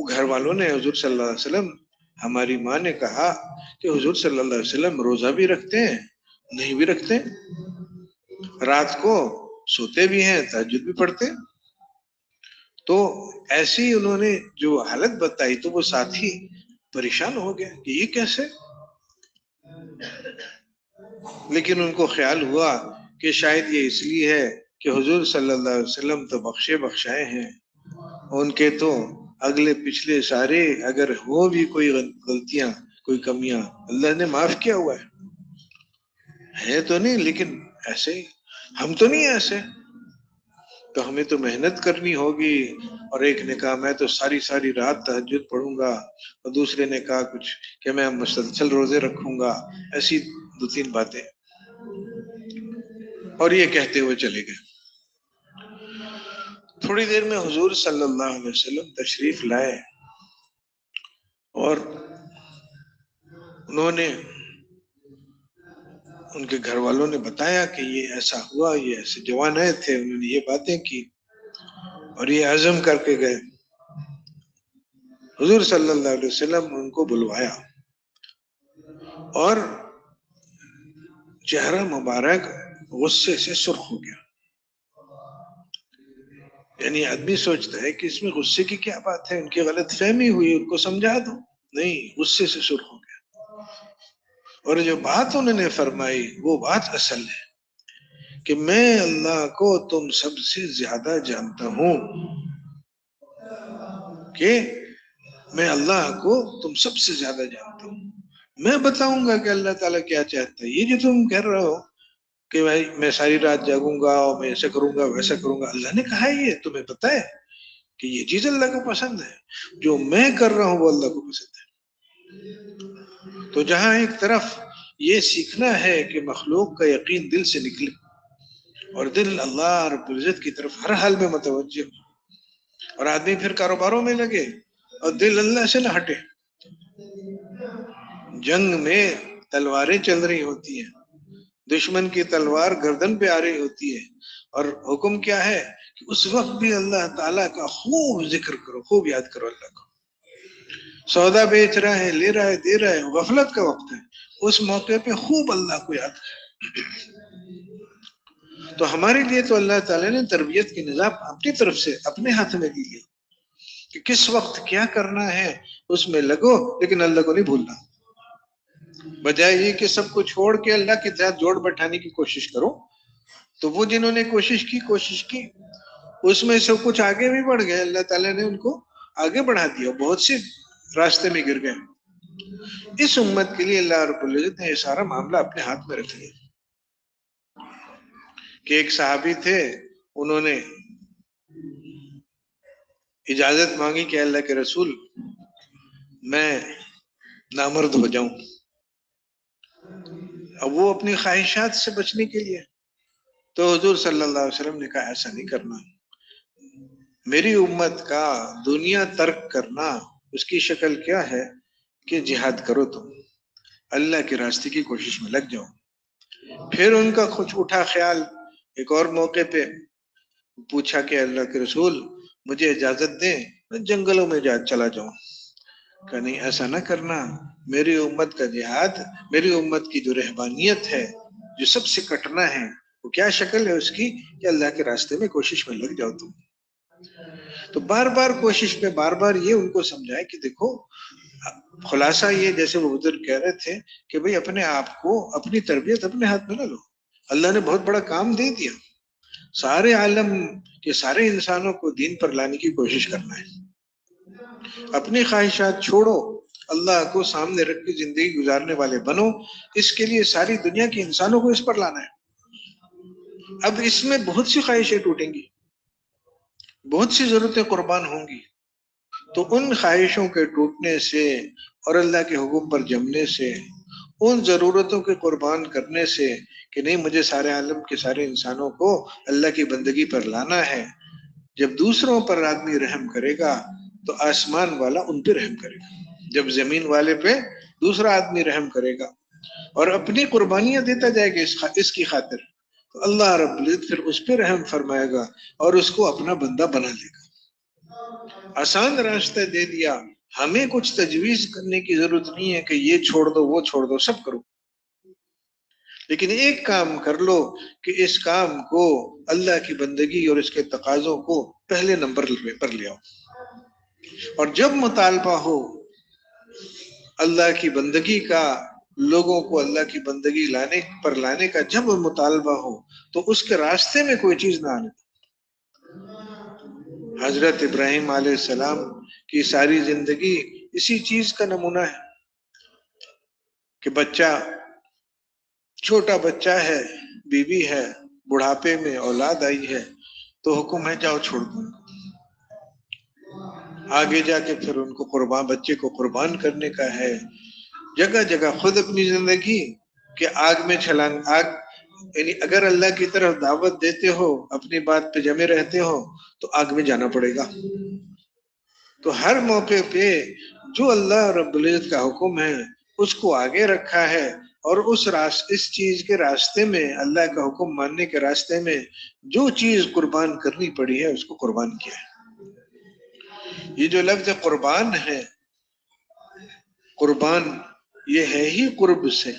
گھر والوں نے حضور صلی اللہ علیہ وسلم، ہماری ماں نے کہا کہ حضور صلی اللہ علیہ وسلم روزہ بھی رکھتے ہیں، نہیں بھی رکھتے، رات کو سوتے بھی ہیں، تہجد بھی پڑھتے۔ تو ایسی انہوں نے جو حالت بتائی تو وہ ساتھی پریشان ہو گیا کہ یہ کیسے، لیکن ان کو خیال ہوا کہ شاید یہ اس لیے ہے کہ حضور صلی اللہ علیہ وسلم تو بخشائے ہیں، ان کے تو اگلے پچھلے سارے اگر ہو بھی کوئی غلطیاں، کوئی کمیاں، اللہ نے معاف کیا ہوا ہے تو نہیں، لیکن ایسے ہی ہم تو نہیں ایسے، تو ہمیں تو محنت کرنی ہوگی۔ اور ایک نے کہا میں تو ساری رات تہجد پڑھوں گا، اور دوسرے نے کہا کچھ کہ میں مسلسل روزے رکھوں گا، ایسی 2-3 باتیں، اور یہ کہتے ہوئے چلے گئے۔ تھوڑی دیر میں حضور صلی اللہ علیہ وسلم تشریف لائے اور انہوں نے، ان کے گھر والوں نے بتایا کہ یہ ایسا ہوا، یہ ایسے جوان آئے تھے، انہوں نے یہ باتیں کی اور یہ عزم کر کے گئے۔ حضور صلی اللہ علیہ وسلم ان کو بلوایا اور چہرہ مبارک غصے سے سرخ ہو گیا۔ یعنی آدمی سوچتا ہے کہ اس میں غصے کی کیا بات ہے، ان کی غلط فہمی ہوئی، ان کو سمجھا دو، نہیں، غصے سے سرخ ہو گیا۔ اور جو بات انہوں نے فرمائی وہ بات اصل ہے کہ میں اللہ کو تم سب سے زیادہ جانتا ہوں، کہ میں اللہ کو تم سب سے زیادہ جانتا ہوں، میں بتاؤں گا کہ اللہ تعالیٰ کیا چاہتا ہے۔ یہ جو تم کہہ رہے ہو کہ میں ساری رات جاگوں گا اور میں ایسا کروں گا ویسا کروں گا، اللہ نے کہا ہے، یہ تمہیں پتہ ہے کہ یہ چیز اللہ کو پسند ہے، جو میں کر رہا ہوں وہ اللہ کو پسند ہے۔ تو جہاں ایک طرف یہ سیکھنا ہے کہ مخلوق کا یقین دل سے نکلے اور دل اللہ رب العزت کی طرف ہر حال میں متوجہ ہو، اور آدمی پھر کاروباروں میں لگے اور دل اللہ سے نہ ہٹے۔ جنگ میں تلواریں چل رہی ہوتی ہیں، دشمن کی تلوار گردن پہ آ رہی ہوتی ہے، اور حکم کیا ہے کہ اس وقت بھی اللہ تعالیٰ کا خوب ذکر کرو، خوب یاد کرو اللہ کو. سودا بیچ رہا ہے، لے رہا ہے، دے رہا ہے، غفلت کا وقت ہے، اس موقع پہ خوب اللہ کو یاد کرو. تو ہمارے لیے تو اللہ تعالیٰ نے تربیت کی نظام اپنی طرف سے اپنے ہاتھ میں دی ہے کہ کس وقت کیا کرنا ہے، اس میں لگو، لیکن اللہ کو نہیں بھولنا. بجائے یہ کہ سب کو چھوڑ کے اللہ کے ساتھ جوڑ بٹھانے کی کوشش کرو. تو وہ جنہوں نے کوشش کی اس میں سب کچھ آگے بھی بڑھ گئے، اللہ تعالیٰ نے ان کو آگے بڑھا دیا، بہت سے راستے میں گر گئے. اس امت کے لیے اللہ رب العزت نے یہ سارا معاملہ اپنے ہاتھ میں رکھ لیا. کہ ایک صحابی تھے، انہوں نے اجازت مانگی کہ اللہ کے رسول میں نامرد ہو جاؤں. اب وہ اپنی خواہشات سے بچنے کے لیے، تو حضور صلی اللہ علیہ وسلم نے کہا ایسا نہیں کرنا. میری امت کا دنیا ترک کرنا اس کی شکل کیا ہے کہ جہاد کرو، تم اللہ کے راستے کی کوشش میں لگ جاؤ. پھر ان کا کچھ اٹھا خیال، ایک اور موقع پہ پوچھا کہ اللہ کے رسول مجھے اجازت دیں میں جنگلوں میں چلا جاؤں. کہ نہیں، ایسا نہ کرنا. میری امت کا جہاد، میری امت کی جو رہبانیت ہے، جو سب سے کٹنا ہے، وہ کیا شکل ہے اس کی کہ اللہ کے راستے میں کوشش میں لگ جاؤ تم. تو بار بار کوشش پہ بار بار یہ ان کو سمجھائے کہ دیکھو خلاصہ یہ، جیسے وہ بزرگ کہہ رہے تھے کہ بھئی اپنے آپ کو، اپنی تربیت اپنے ہاتھ میں نہ لو. اللہ نے بہت بڑا کام دے دیا، سارے عالم کے سارے انسانوں کو دین پر لانے کی کوشش کرنا ہے. اپنی خواہشات چھوڑو، اللہ کو سامنے رکھ کے زندگی گزارنے والے بنو. اس کے لیے ساری دنیا کے انسانوں کو اس پر لانا ہے. اب اس میں بہت سی خواہشیں ٹوٹیں گی، بہت سی ضرورتیں قربان ہوں گی. تو ان خواہشوں کے ٹوٹنے سے اور اللہ کے حکم پر جمنے سے، ان ضرورتوں کے قربان کرنے سے کہ نہیں مجھے سارے عالم کے سارے انسانوں کو اللہ کی بندگی پر لانا ہے. جب دوسروں پر آدمی رحم کرے گا تو آسمان والا ان پہ رحم کرے گا. جب زمین والے پہ دوسرا آدمی رحم کرے گا اور اپنی قربانیاں دیتا جائے گا اس کی خاطر، تو اللہ رب العزت پھر اس پہ رحم فرمائے گا اور اس کو اپنا بندہ بنا لے گا. آسان راستہ دے دیا. ہمیں کچھ تجویز کرنے کی ضرورت نہیں ہے کہ یہ چھوڑ دو وہ چھوڑ دو، سب کرو. لیکن ایک کام کر لو کہ اس کام کو، اللہ کی بندگی اور اس کے تقاضوں کو پہلے نمبر پر لے آؤ. اور جب مطالبہ ہو اللہ کی بندگی کا، لوگوں کو اللہ کی بندگی لانے کا جب مطالبہ ہو، تو اس کے راستے میں کوئی چیز نہ آنے. حضرت ابراہیم علیہ السلام کی ساری زندگی اسی چیز کا نمونہ ہے کہ بچہ، چھوٹا بچہ ہے، بیوی ہے، بڑھاپے میں اولاد آئی ہے، تو حکم ہے جاؤ چھوڑ دو. آگے جا کے پھر ان کو بچے کو قربان کرنے کا ہے. جگہ جگہ خود اپنی زندگی کہ آگ میں چھلانگ، یعنی اگر اللہ کی طرف دعوت دیتے ہو، اپنی بات پہ جمے رہتے ہو، تو آگ میں جانا پڑے گا. تو ہر موقع پہ جو اللہ رب العزت کا حکم ہے اس کو آگے رکھا ہے، اور اس چیز کے راستے میں، اللہ کا حکم ماننے کے راستے میں جو چیز قربان کرنی پڑی ہے اس کو قربان کیا ہے. یہ جو لفظ قربان ہے، قربان یہ ہے ہی قرب سے.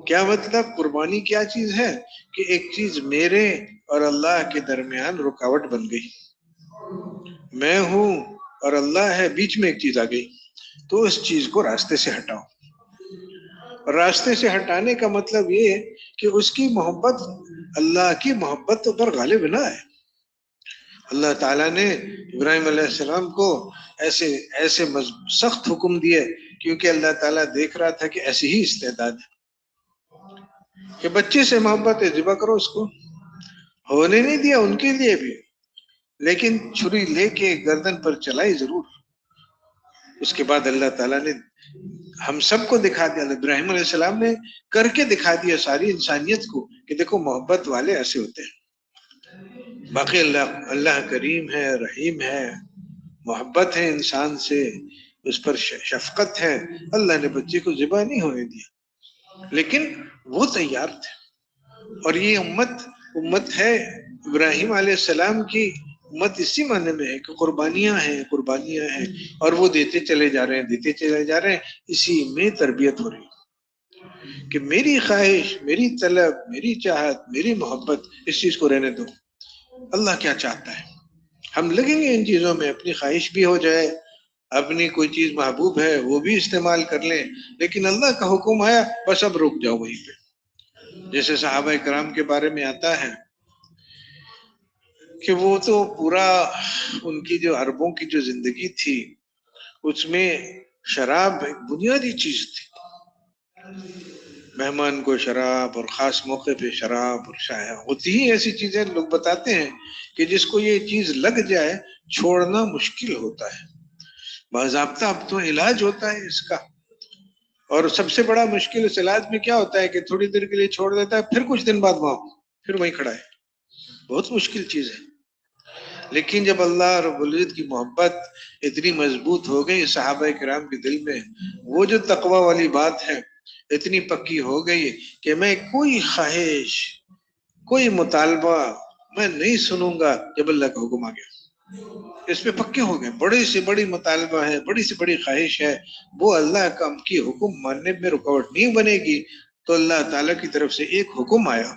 کیا مطلب؟ قربانی کیا چیز ہے کہ ایک چیز میرے اور اللہ کے درمیان رکاوٹ بن گئی. میں ہوں اور اللہ ہے، بیچ میں ایک چیز آ گئی، تو اس چیز کو راستے سے ہٹاؤ. راستے سے ہٹانے کا مطلب یہ کہ اس کی محبت اللہ کی محبت پر غالب نہ ہے. اللہ تعالیٰ نے ابراہیم علیہ السلام کو ایسے سخت حکم دیے کیونکہ اللہ تعالیٰ دیکھ رہا تھا کہ ایسی ہی استعداد ہے کہ بچے سے محبت ہے، ذبح کرو اس کو. ہونے نہیں دیا ان کے لیے بھی، لیکن چھری لے کے گردن پر چلائی ضرور. اس کے بعد اللہ تعالیٰ نے ہم سب کو دکھا دیا، ابراہیم علیہ السلام نے کر کے دکھا دیا ساری انسانیت کو کہ دیکھو محبت والے ایسے ہوتے ہیں. باقی اللہ کریم ہے، رحیم ہے، محبت ہے انسان سے، اس پر شفقت ہے. اللہ نے بچے کو ذبح نہیں ہونے دیا، لیکن وہ تیار تھے. اور یہ امت ہے ابراہیم علیہ السلام کی امت اسی معنی میں ہے کہ قربانیاں ہیں اور وہ دیتے چلے جا رہے ہیں اسی میں تربیت ہو رہی ہے کہ میری خواہش، میری طلب، میری چاہت، میری محبت، اس چیز کو رہنے دو، اللہ کیا چاہتا ہے۔ ہم لگیں گے ان چیزوں میں، اپنی خواہش بھی ہو جائے، اپنی کوئی چیز محبوب ہے وہ بھی استعمال کر لیں، لیکن اللہ کا حکم آیا بس اب رک جاؤ وہیں پہ۔ جیسے صحابہ کرام کے بارے میں آتا ہے کہ وہ تو پورا ان کی جو عربوں کی جو زندگی تھی اس میں شراب ایک بنیادی چیز تھی، مہمان کو شراب اور خاص موقع پہ شراب، اور شاید ہوتی ہی ایسی چیزیں، لوگ بتاتے ہیں کہ جس کو یہ چیز لگ جائے چھوڑنا مشکل ہوتا ہے، باضابطہ اب تو علاج ہوتا ہے اس کا، اور سب سے بڑا مشکل اس علاج میں کیا ہوتا ہے کہ تھوڑی دیر کے لیے چھوڑ دیتا ہے، پھر کچھ دن بعد وہاں پھر وہیں کھڑا ہے، بہت مشکل چیز ہے۔ لیکن جب اللہ رب العزت کی محبت اتنی مضبوط ہو گئی صحابہ کرام کے دل میں، وہ جو تقوی والی بات ہے اتنی پکی ہو گئی کہ میں کوئی خواہش، کوئی مطالبہ میں نہیں سنوں گا جب اللہ کا حکم آ گیا، اس پہ پکے ہو گئے۔ بڑی سے بڑی مطالبہ ہے، بڑی سے بڑی خواہش ہے، وہ اللہ کا کی حکم ماننے میں رکاوٹ نہیں بنے گی، تو اللہ تعالیٰ کی طرف سے ایک حکم آیا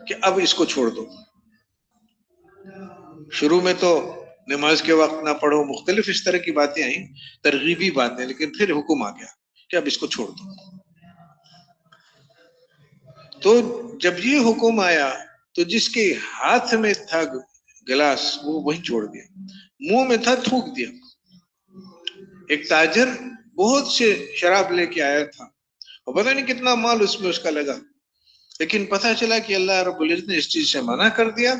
کہ اب اس کو چھوڑ دو۔ شروع میں تو نماز کے وقت نہ پڑھو، مختلف اس طرح کی باتیں آئیں، ترغیبی باتیں، لیکن پھر حکم آ گیا کہ اب اس کو چھوڑ دو۔ تو جب یہ حکم آیا تو جس کے ہاتھ میں تھا گلاس وہ وہیں چھوڑ دیا، منہ میں تھا تھوک دیا۔ ایک تاجر بہت سے شراب لے کے آیا تھا اور پتہ نہیں کتنا مال اس میں اس کا لگا، لیکن پتہ چلا کہ اللہ رب العزت نے اس چیز سے منع کر دیا،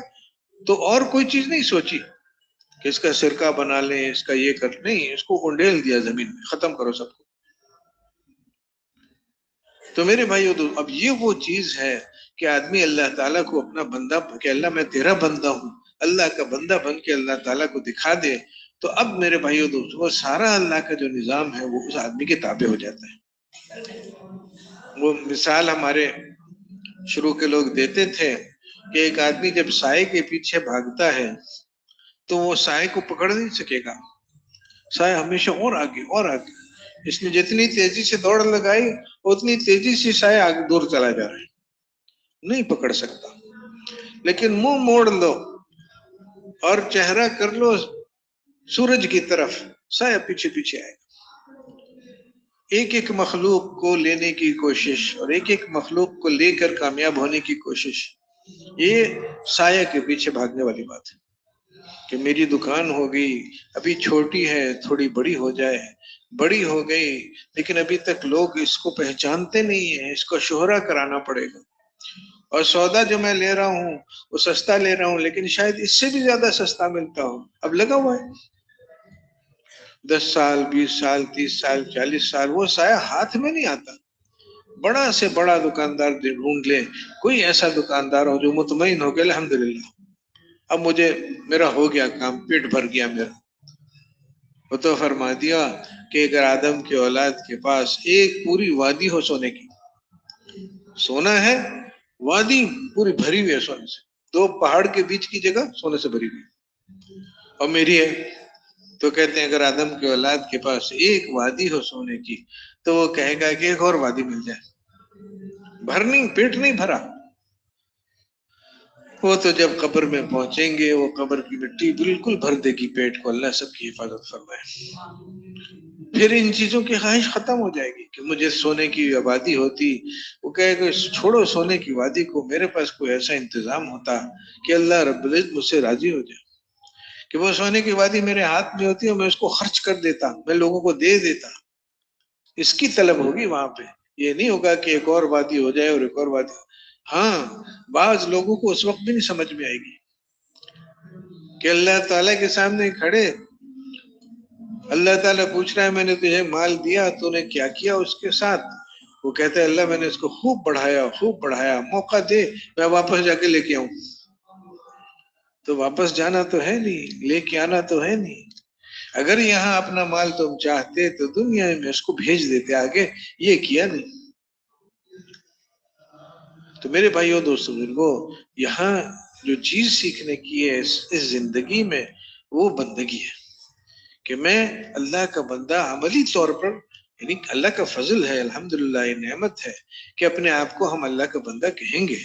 تو اور کوئی چیز نہیں سوچی کہ اس کا سرکہ بنا لیں، اس کا یہ کر، نہیں، اس کو انڈیل دیا زمین میں، ختم کرو سب کو۔ تو میرے بھائیو، اب یہ وہ چیز ہے کہ آدمی اللہ تعالیٰ کو اپنا بندہ، کہ اللہ میں تیرا بندہ ہوں، اللہ کا بندہ بن کے اللہ تعالیٰ کو دکھا دے، تو اب میرے بھائیو دوستو وہ سارا اللہ کا جو نظام ہے وہ اس آدمی کے تابع ہو جاتا ہے۔ وہ مثال ہمارے شروع کے لوگ دیتے تھے کہ ایک آدمی جب سائے کے پیچھے بھاگتا ہے تو وہ سائے کو پکڑ نہیں سکے گا، سائے ہمیشہ اور آگے اور آگے، اس نے جتنی تیزی سے دوڑ لگائی اتنی تیزی سے سائے آگے دور چلا جا رہا ہے، نہیں پکڑ سکتا۔ لیکن منہ موڑ لو اور چہرہ کر لو سورج کی طرف، سایہ پیچھے پیچھے آئے گا۔ ایک ایک مخلوق کو لینے کی کوشش اور ایک ایک مخلوق کو لے کر کامیاب ہونے کی کوشش، یہ سایہ کے پیچھے بھاگنے والی بات ہے کہ میری دکان ہوگی، ابھی چھوٹی ہے، تھوڑی بڑی ہو جائے، بڑی ہو گئی لیکن ابھی تک لوگ اس کو پہچانتے نہیں ہیں، اس کو شہرہ کرانا پڑے گا، اور سودا جو میں لے رہا ہوں وہ سستا لے رہا ہوں لیکن شاید اس سے بھی زیادہ سستا ملتا ہو، اب لگا ہوا ہے 10 سال 20 سال 30 سال 40 سال، وہ سایہ ہاتھ میں نہیں آتا۔ بڑا سے بڑا دکاندار ڈھونڈ لے، کوئی ایسا دکاندار ہو جو مطمئن ہو کہ الحمدللہ اب مجھے میرا ہو گیا کام، پیٹ بھر گیا میرا۔ وہ تو فرما دیا کہ اگر آدم کے اولاد کے پاس ایک پوری وادی ہو سونے کی، سونا ہے وادی پوری بھری ہوئی ہے سونے سے، 2 پہاڑ کے بیچ کی جگہ سونے سے بھری ہوئی، اور میری ہے، تو کہتے ہیں اگر آدم کے اولاد کے پاس ایک وادی ہو سونے کی تو وہ کہے گا کہ ایک اور وادی مل جائے، بھر نہیں، پیٹ نہیں بھرا۔ وہ تو جب قبر میں پہنچیں گے وہ قبر کی مٹی بالکل بھر دے گی پیٹ کو، اللہ سب کی حفاظت فرمائے۔ پھر ان چیزوں کی خواہش ختم ہو جائے گی کہ مجھے سونے کی وادی ہوتی، وہ کہے کہ چھوڑو سونے کی وادی کو، میرے پاس کوئی ایسا انتظام ہوتا کہ اللہ رب العزت مجھ سے راضی ہو جائے، کہ وہ سونے کی وادی میرے ہاتھ میں ہوتی اور میں اس کو خرچ کر دیتا، میں لوگوں کو دے دیتا، اس کی طلب ہوگی وہاں پہ، یہ نہیں ہوگا کہ ایک اور وادی ہو جائے اور ایک اور وادی۔ ہاں، بعض لوگوں کو اس وقت بھی نہیں سمجھ میں آئے گی کہ اللہ تعالیٰ کے سامنے کھڑے، اللہ تعالیٰ پوچھ رہا ہے میں نے تجھے مال دیا، تو نے کیا کیا اس کے ساتھ؟ وہ کہتے ہیں اللہ میں نے اس کو خوب بڑھایا، موقع دے میں واپس جا کے لے کے آؤں، تو واپس جانا تو ہے نہیں، لے کے آنا تو ہے نہیں۔ اگر یہاں اپنا مال تم چاہتے تو دنیا میں اس کو بھیج دیتے آگے، یہ کیا نہیں۔ تو میرے بھائیوں دوستوں بزرگوں، یہاں جو چیز سیکھنے کی ہے اس زندگی میں، وہ بندگی ہے کہ میں اللہ کا بندہ عملی طور پر، یعنی اللہ کا فضل ہے، الحمدللہ یہ نعمت ہے کہ اپنے آپ کو ہم اللہ کا بندہ کہیں گے،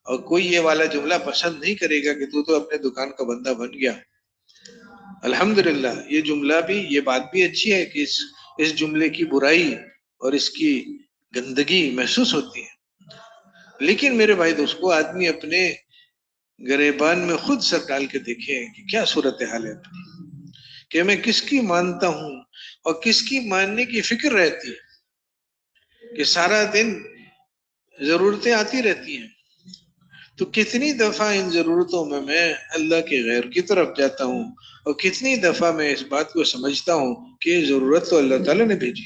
اور کوئی یہ والا جملہ پسند نہیں کرے گا کہ تو اپنے دکان کا بندہ بن گیا۔ الحمدللہ یہ جملہ بھی، یہ بات بھی اچھی ہے کہ اس جملے کی برائی اور اس کی گندگی محسوس ہوتی ہے، لیکن میرے بھائی دوستو، آدمی اپنے گریبان میں خود سر ڈال کے دیکھے کہ کیا صورتحال ہے اپنی، کہ میں کس کی مانتا ہوں اور کس کی ماننے کی فکر رہتی ہے، کہ سارا دن ضرورتیں آتی رہتی ہیں، تو کتنی دفعہ ان ضرورتوں میں اللہ کے غیر کی طرف جاتا ہوں، اور کتنی دفعہ میں اس بات کو سمجھتا ہوں کہ یہ ضرورت تو اللہ تعالیٰ نے بھیجی۔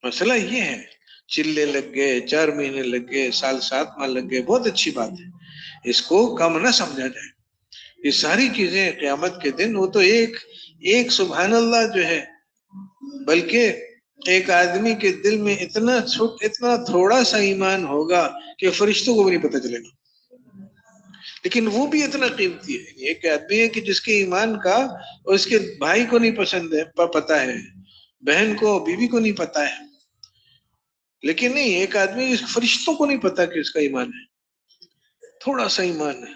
مسئلہ یہ ہے، چلے لگ گئے، 4 مہینے لگ گئے، سال 7 ماہ لگ گئے، بہت اچھی بات ہے، اس کو کم نہ سمجھا جائے۔ یہ ساری چیزیں قیامت کے دن، وہ تو ایک سبحان اللہ جو ہے، بلکہ ایک آدمی کے دل میں اتنا تھوڑا سا ایمان ہوگا کہ فرشتوں کو بھی نہیں پتہ چلے گا، لیکن وہ بھی اتنا قیمتی ہے۔ ایک آدمی ہے کہ جس کے ایمان کا اور اس کے بھائی کو نہیں پسند ہے، پتہ ہے، بہن کو، بیوی کو نہیں پتہ ہے، لیکن نہیں، ایک آدمی فرشتوں کو نہیں پتا کہ اس کا ایمان ہے، تھوڑا سا ایمان ہے۔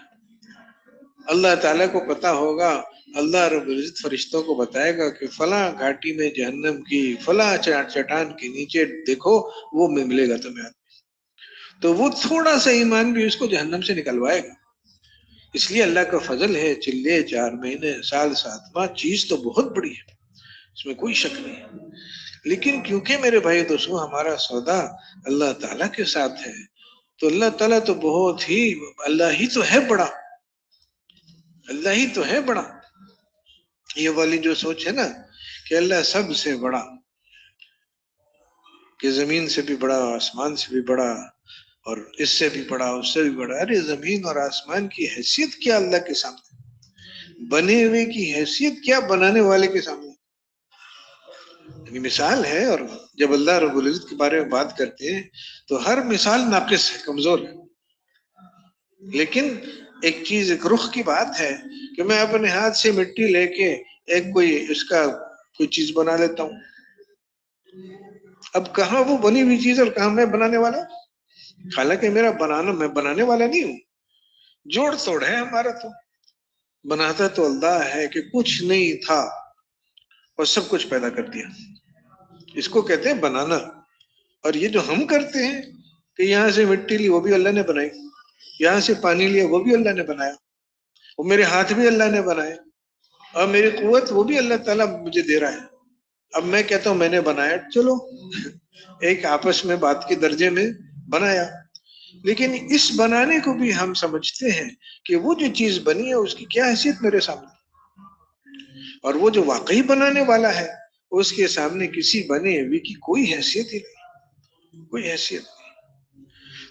اللہ تعالیٰ کو پتا ہوگا، اللہ رب العزت فرشتوں کو بتائے گا کہ فلاں گھاٹی میں جہنم کی فلاں چٹان کے نیچے دیکھو، وہ ملے گا تمہیں، تو وہ تھوڑا سا ایمان بھی اس کو جہنم سے نکلوائے گا۔ اس لیے اللہ کا فضل ہے، چلے 4 مہینے، سال 7 ماہ، چیز تو بہت بڑی ہے، اس میں کوئی شک نہیں ہے، لیکن کیونکہ میرے بھائی دوستو ہمارا سودا اللہ تعالیٰ کے ساتھ ہے، تو اللہ تعالیٰ تو بہت ہی، اللہ ہی تو ہے بڑا، اللہ ہی تو ہے بڑا۔ یہ والی جو سوچ ہے نا کہ اللہ سب سے بڑا، کہ زمین سے بھی بڑا، آسمان سے بھی بڑا، اور اس سے بھی بڑا، اس سے بھی بڑا، ارے زمین اور آسمان کی حیثیت کیا اللہ کے سامنے، بنے ہوئے کی حیثیت کیا بنانے والے کے سامنے، مثال ہے۔ اور جب اللہ رب العزت کے بارے میں بات کرتے ہیں تو ہر مثال ناقص ہے، کمزور ہے، لیکن ایک چیز، ایک رخ کی بات ہے کہ میں اپنے ہاتھ سے مٹی لے کے کوئی اس کا کوئی چیز بنا لیتا ہوں، اب کہاں وہ بنی ہوئی چیز اور کہاں میں بنانے والا، حالانکہ میرا میں بنانے والا نہیں ہوں، جوڑ توڑ ہے ہمارا، تو بناتا تو اللہ ہے کہ کچھ نہیں تھا اور سب کچھ پیدا کر دیا، اس کو کہتے ہیں بنانا۔ اور یہ جو ہم کرتے ہیں کہ یہاں سے مٹی لی، وہ بھی اللہ نے بنائی، یہاں سے پانی لیا، وہ بھی اللہ نے بنایا، وہ میرے ہاتھ بھی اللہ نے بنائے، اور میری قوت وہ بھی اللہ تعالیٰ مجھے دے رہا ہے۔ اب میں کہتا ہوں میں نے بنایا، چلو ایک آپس میں بات کے درجے میں بنایا، لیکن اس بنانے کو بھی ہم سمجھتے ہیں کہ وہ جو چیز بنی ہے اس کی کیا حیثیت میرے سامنے، اور وہ جو واقعی بنانے والا ہے اس کے سامنے کسی بنے ہوئے کی کوئی حیثیت ہی نہیں، کوئی حیثیت نہیں۔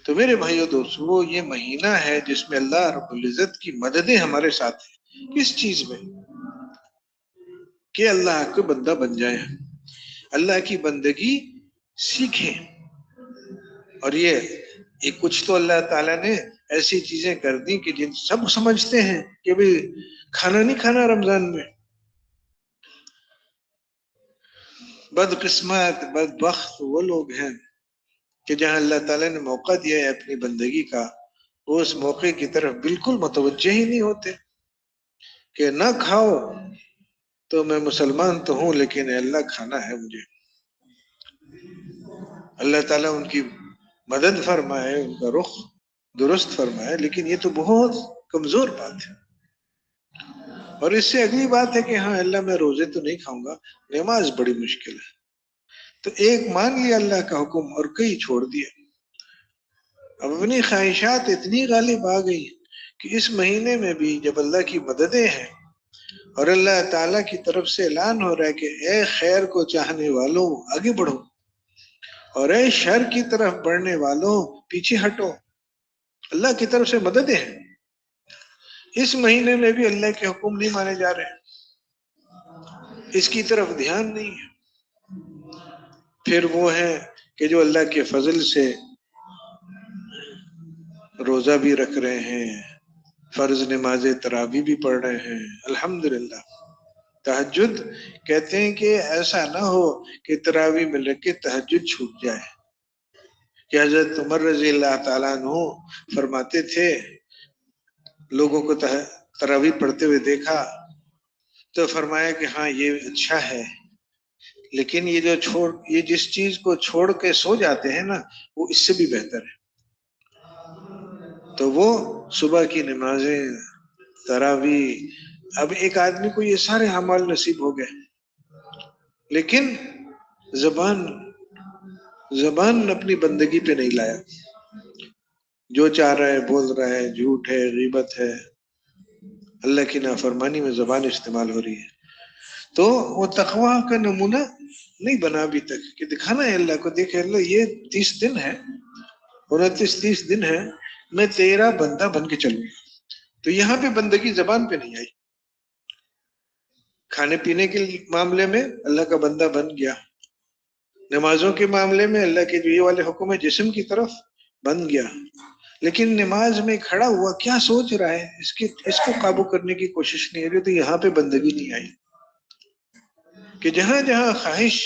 تو میرے بھائیو دوستو، یہ مہینہ ہے جس میں اللہ رب العزت کی مددیں ہمارے ساتھ ہیں، کس چیز میں، کہ اللہ کا بندہ بن جائے، اللہ کی بندگی سیکھیں۔ اور یہ کچھ تو اللہ تعالیٰ نے ایسی چیزیں کر دی کہ جن سب سمجھتے ہیں کہ بھی کھانا نہیں کھانا رمضان میں، بدقسمت بدبخت وہ لوگ ہیں کہ جہاں اللہ تعالیٰ نے موقع دیا ہے اپنی بندگی کا، وہ اس موقع کی طرف بالکل متوجہ ہی نہیں ہوتے، کہ نہ کھاؤ تو میں مسلمان تو ہوں لیکن اللہ کھانا ہے مجھے۔ اللہ تعالیٰ ان کی مدد فرمائے، ان کا رخ درست فرمائے، لیکن یہ تو بہت کمزور بات ہے۔ اور اس سے اگلی بات ہے کہ ہاں اللہ میں روزے تو نہیں کھاؤں گا، نماز بڑی مشکل ہے، تو ایک مان لیا اللہ کا حکم اور کئی چھوڑ دیا۔ اب اپنی خواہشات اتنی غالب آ گئی کہ اس مہینے میں بھی جب اللہ کی مددیں ہیں اور اللہ تعالیٰ کی طرف سے اعلان ہو رہا ہے کہ اے خیر کو چاہنے والوں آگے بڑھو، اور اے شر کی طرف بڑھنے والوں پیچھے ہٹو، اللہ کی طرف سے مددیں ہیں، اس مہینے میں بھی اللہ کے حکم نہیں مانے جا رہے ہیں، اس کی طرف دھیان نہیں ہے۔ پھر وہ ہیں کہ جو اللہ کے فضل سے روزہ بھی رکھ رہے ہیں، فرض نماز تراویح بھی پڑھ رہے ہیں الحمدللہ. تہجد کہتے ہیں کہ ایسا نہ ہو کہ تراویح میں لگ کے تہجد چھوٹ جائے. کہ حضرت عمر رضی اللہ تعالیٰ عنہ فرماتے تھے لوگوں کو تراویح پڑھتے ہوئے دیکھا تو فرمایا کہ ہاں یہ اچھا ہے، لیکن یہ جس چیز کو چھوڑ کے سو جاتے ہیں نا وہ اس سے بھی بہتر ہے. تو وہ صبح کی نمازیں، تراویح، اب ایک آدمی کو یہ سارے اعمال نصیب ہو گئے لیکن زبان اپنی بندگی پہ نہیں لایا، جو چاہ رہا ہے بول رہا ہے، جھوٹ ہے، غیبت ہے، اللہ کی نافرمانی میں زبان استعمال ہو رہی ہے. تو وہ تقوی کا نمونہ نہیں بنا ابھی تک کہ دکھانا ہے اللہ کو، دیکھے اللہ یہ 30 دن ہے، 29-30 دن ہے، میں تیرا بندہ بن کے چلوں. تو یہاں پہ بندگی زبان پہ نہیں آئی. کھانے پینے کے معاملے میں اللہ کا بندہ بن گیا، نمازوں کے معاملے میں اللہ کے جو یہ والے حکم ہے جسم کی طرف بن گیا، لیکن نماز میں کھڑا ہوا کیا سوچ رہا ہے اس کو قابو کرنے کی کوشش نہیں ہے. تو یہاں پہ بندگی نہیں آئی کہ جہاں جہاں خواہش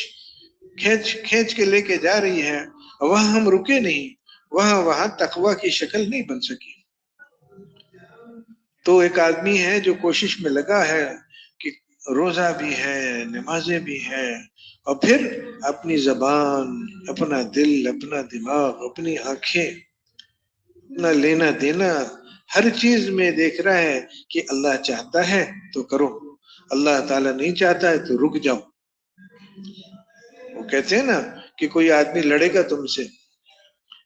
کھینچ کے لے کے جا رہی ہے وہاں ہم رکے نہیں، وہاں تقوی کی شکل نہیں بن سکی. تو ایک آدمی ہے جو کوشش میں لگا ہے کہ روزہ بھی ہے، نمازیں بھی ہے، اور پھر اپنی زبان، اپنا دل، اپنا دماغ، اپنی آنکھیں، اپنا لینا دینا ہر چیز میں دیکھ رہا ہے کہ اللہ چاہتا ہے تو کرو، اللہ تعالیٰ نہیں چاہتا ہے تو رک جاؤ. وہ کہتے ہیں نا کہ کوئی آدمی لڑے گا تم سے،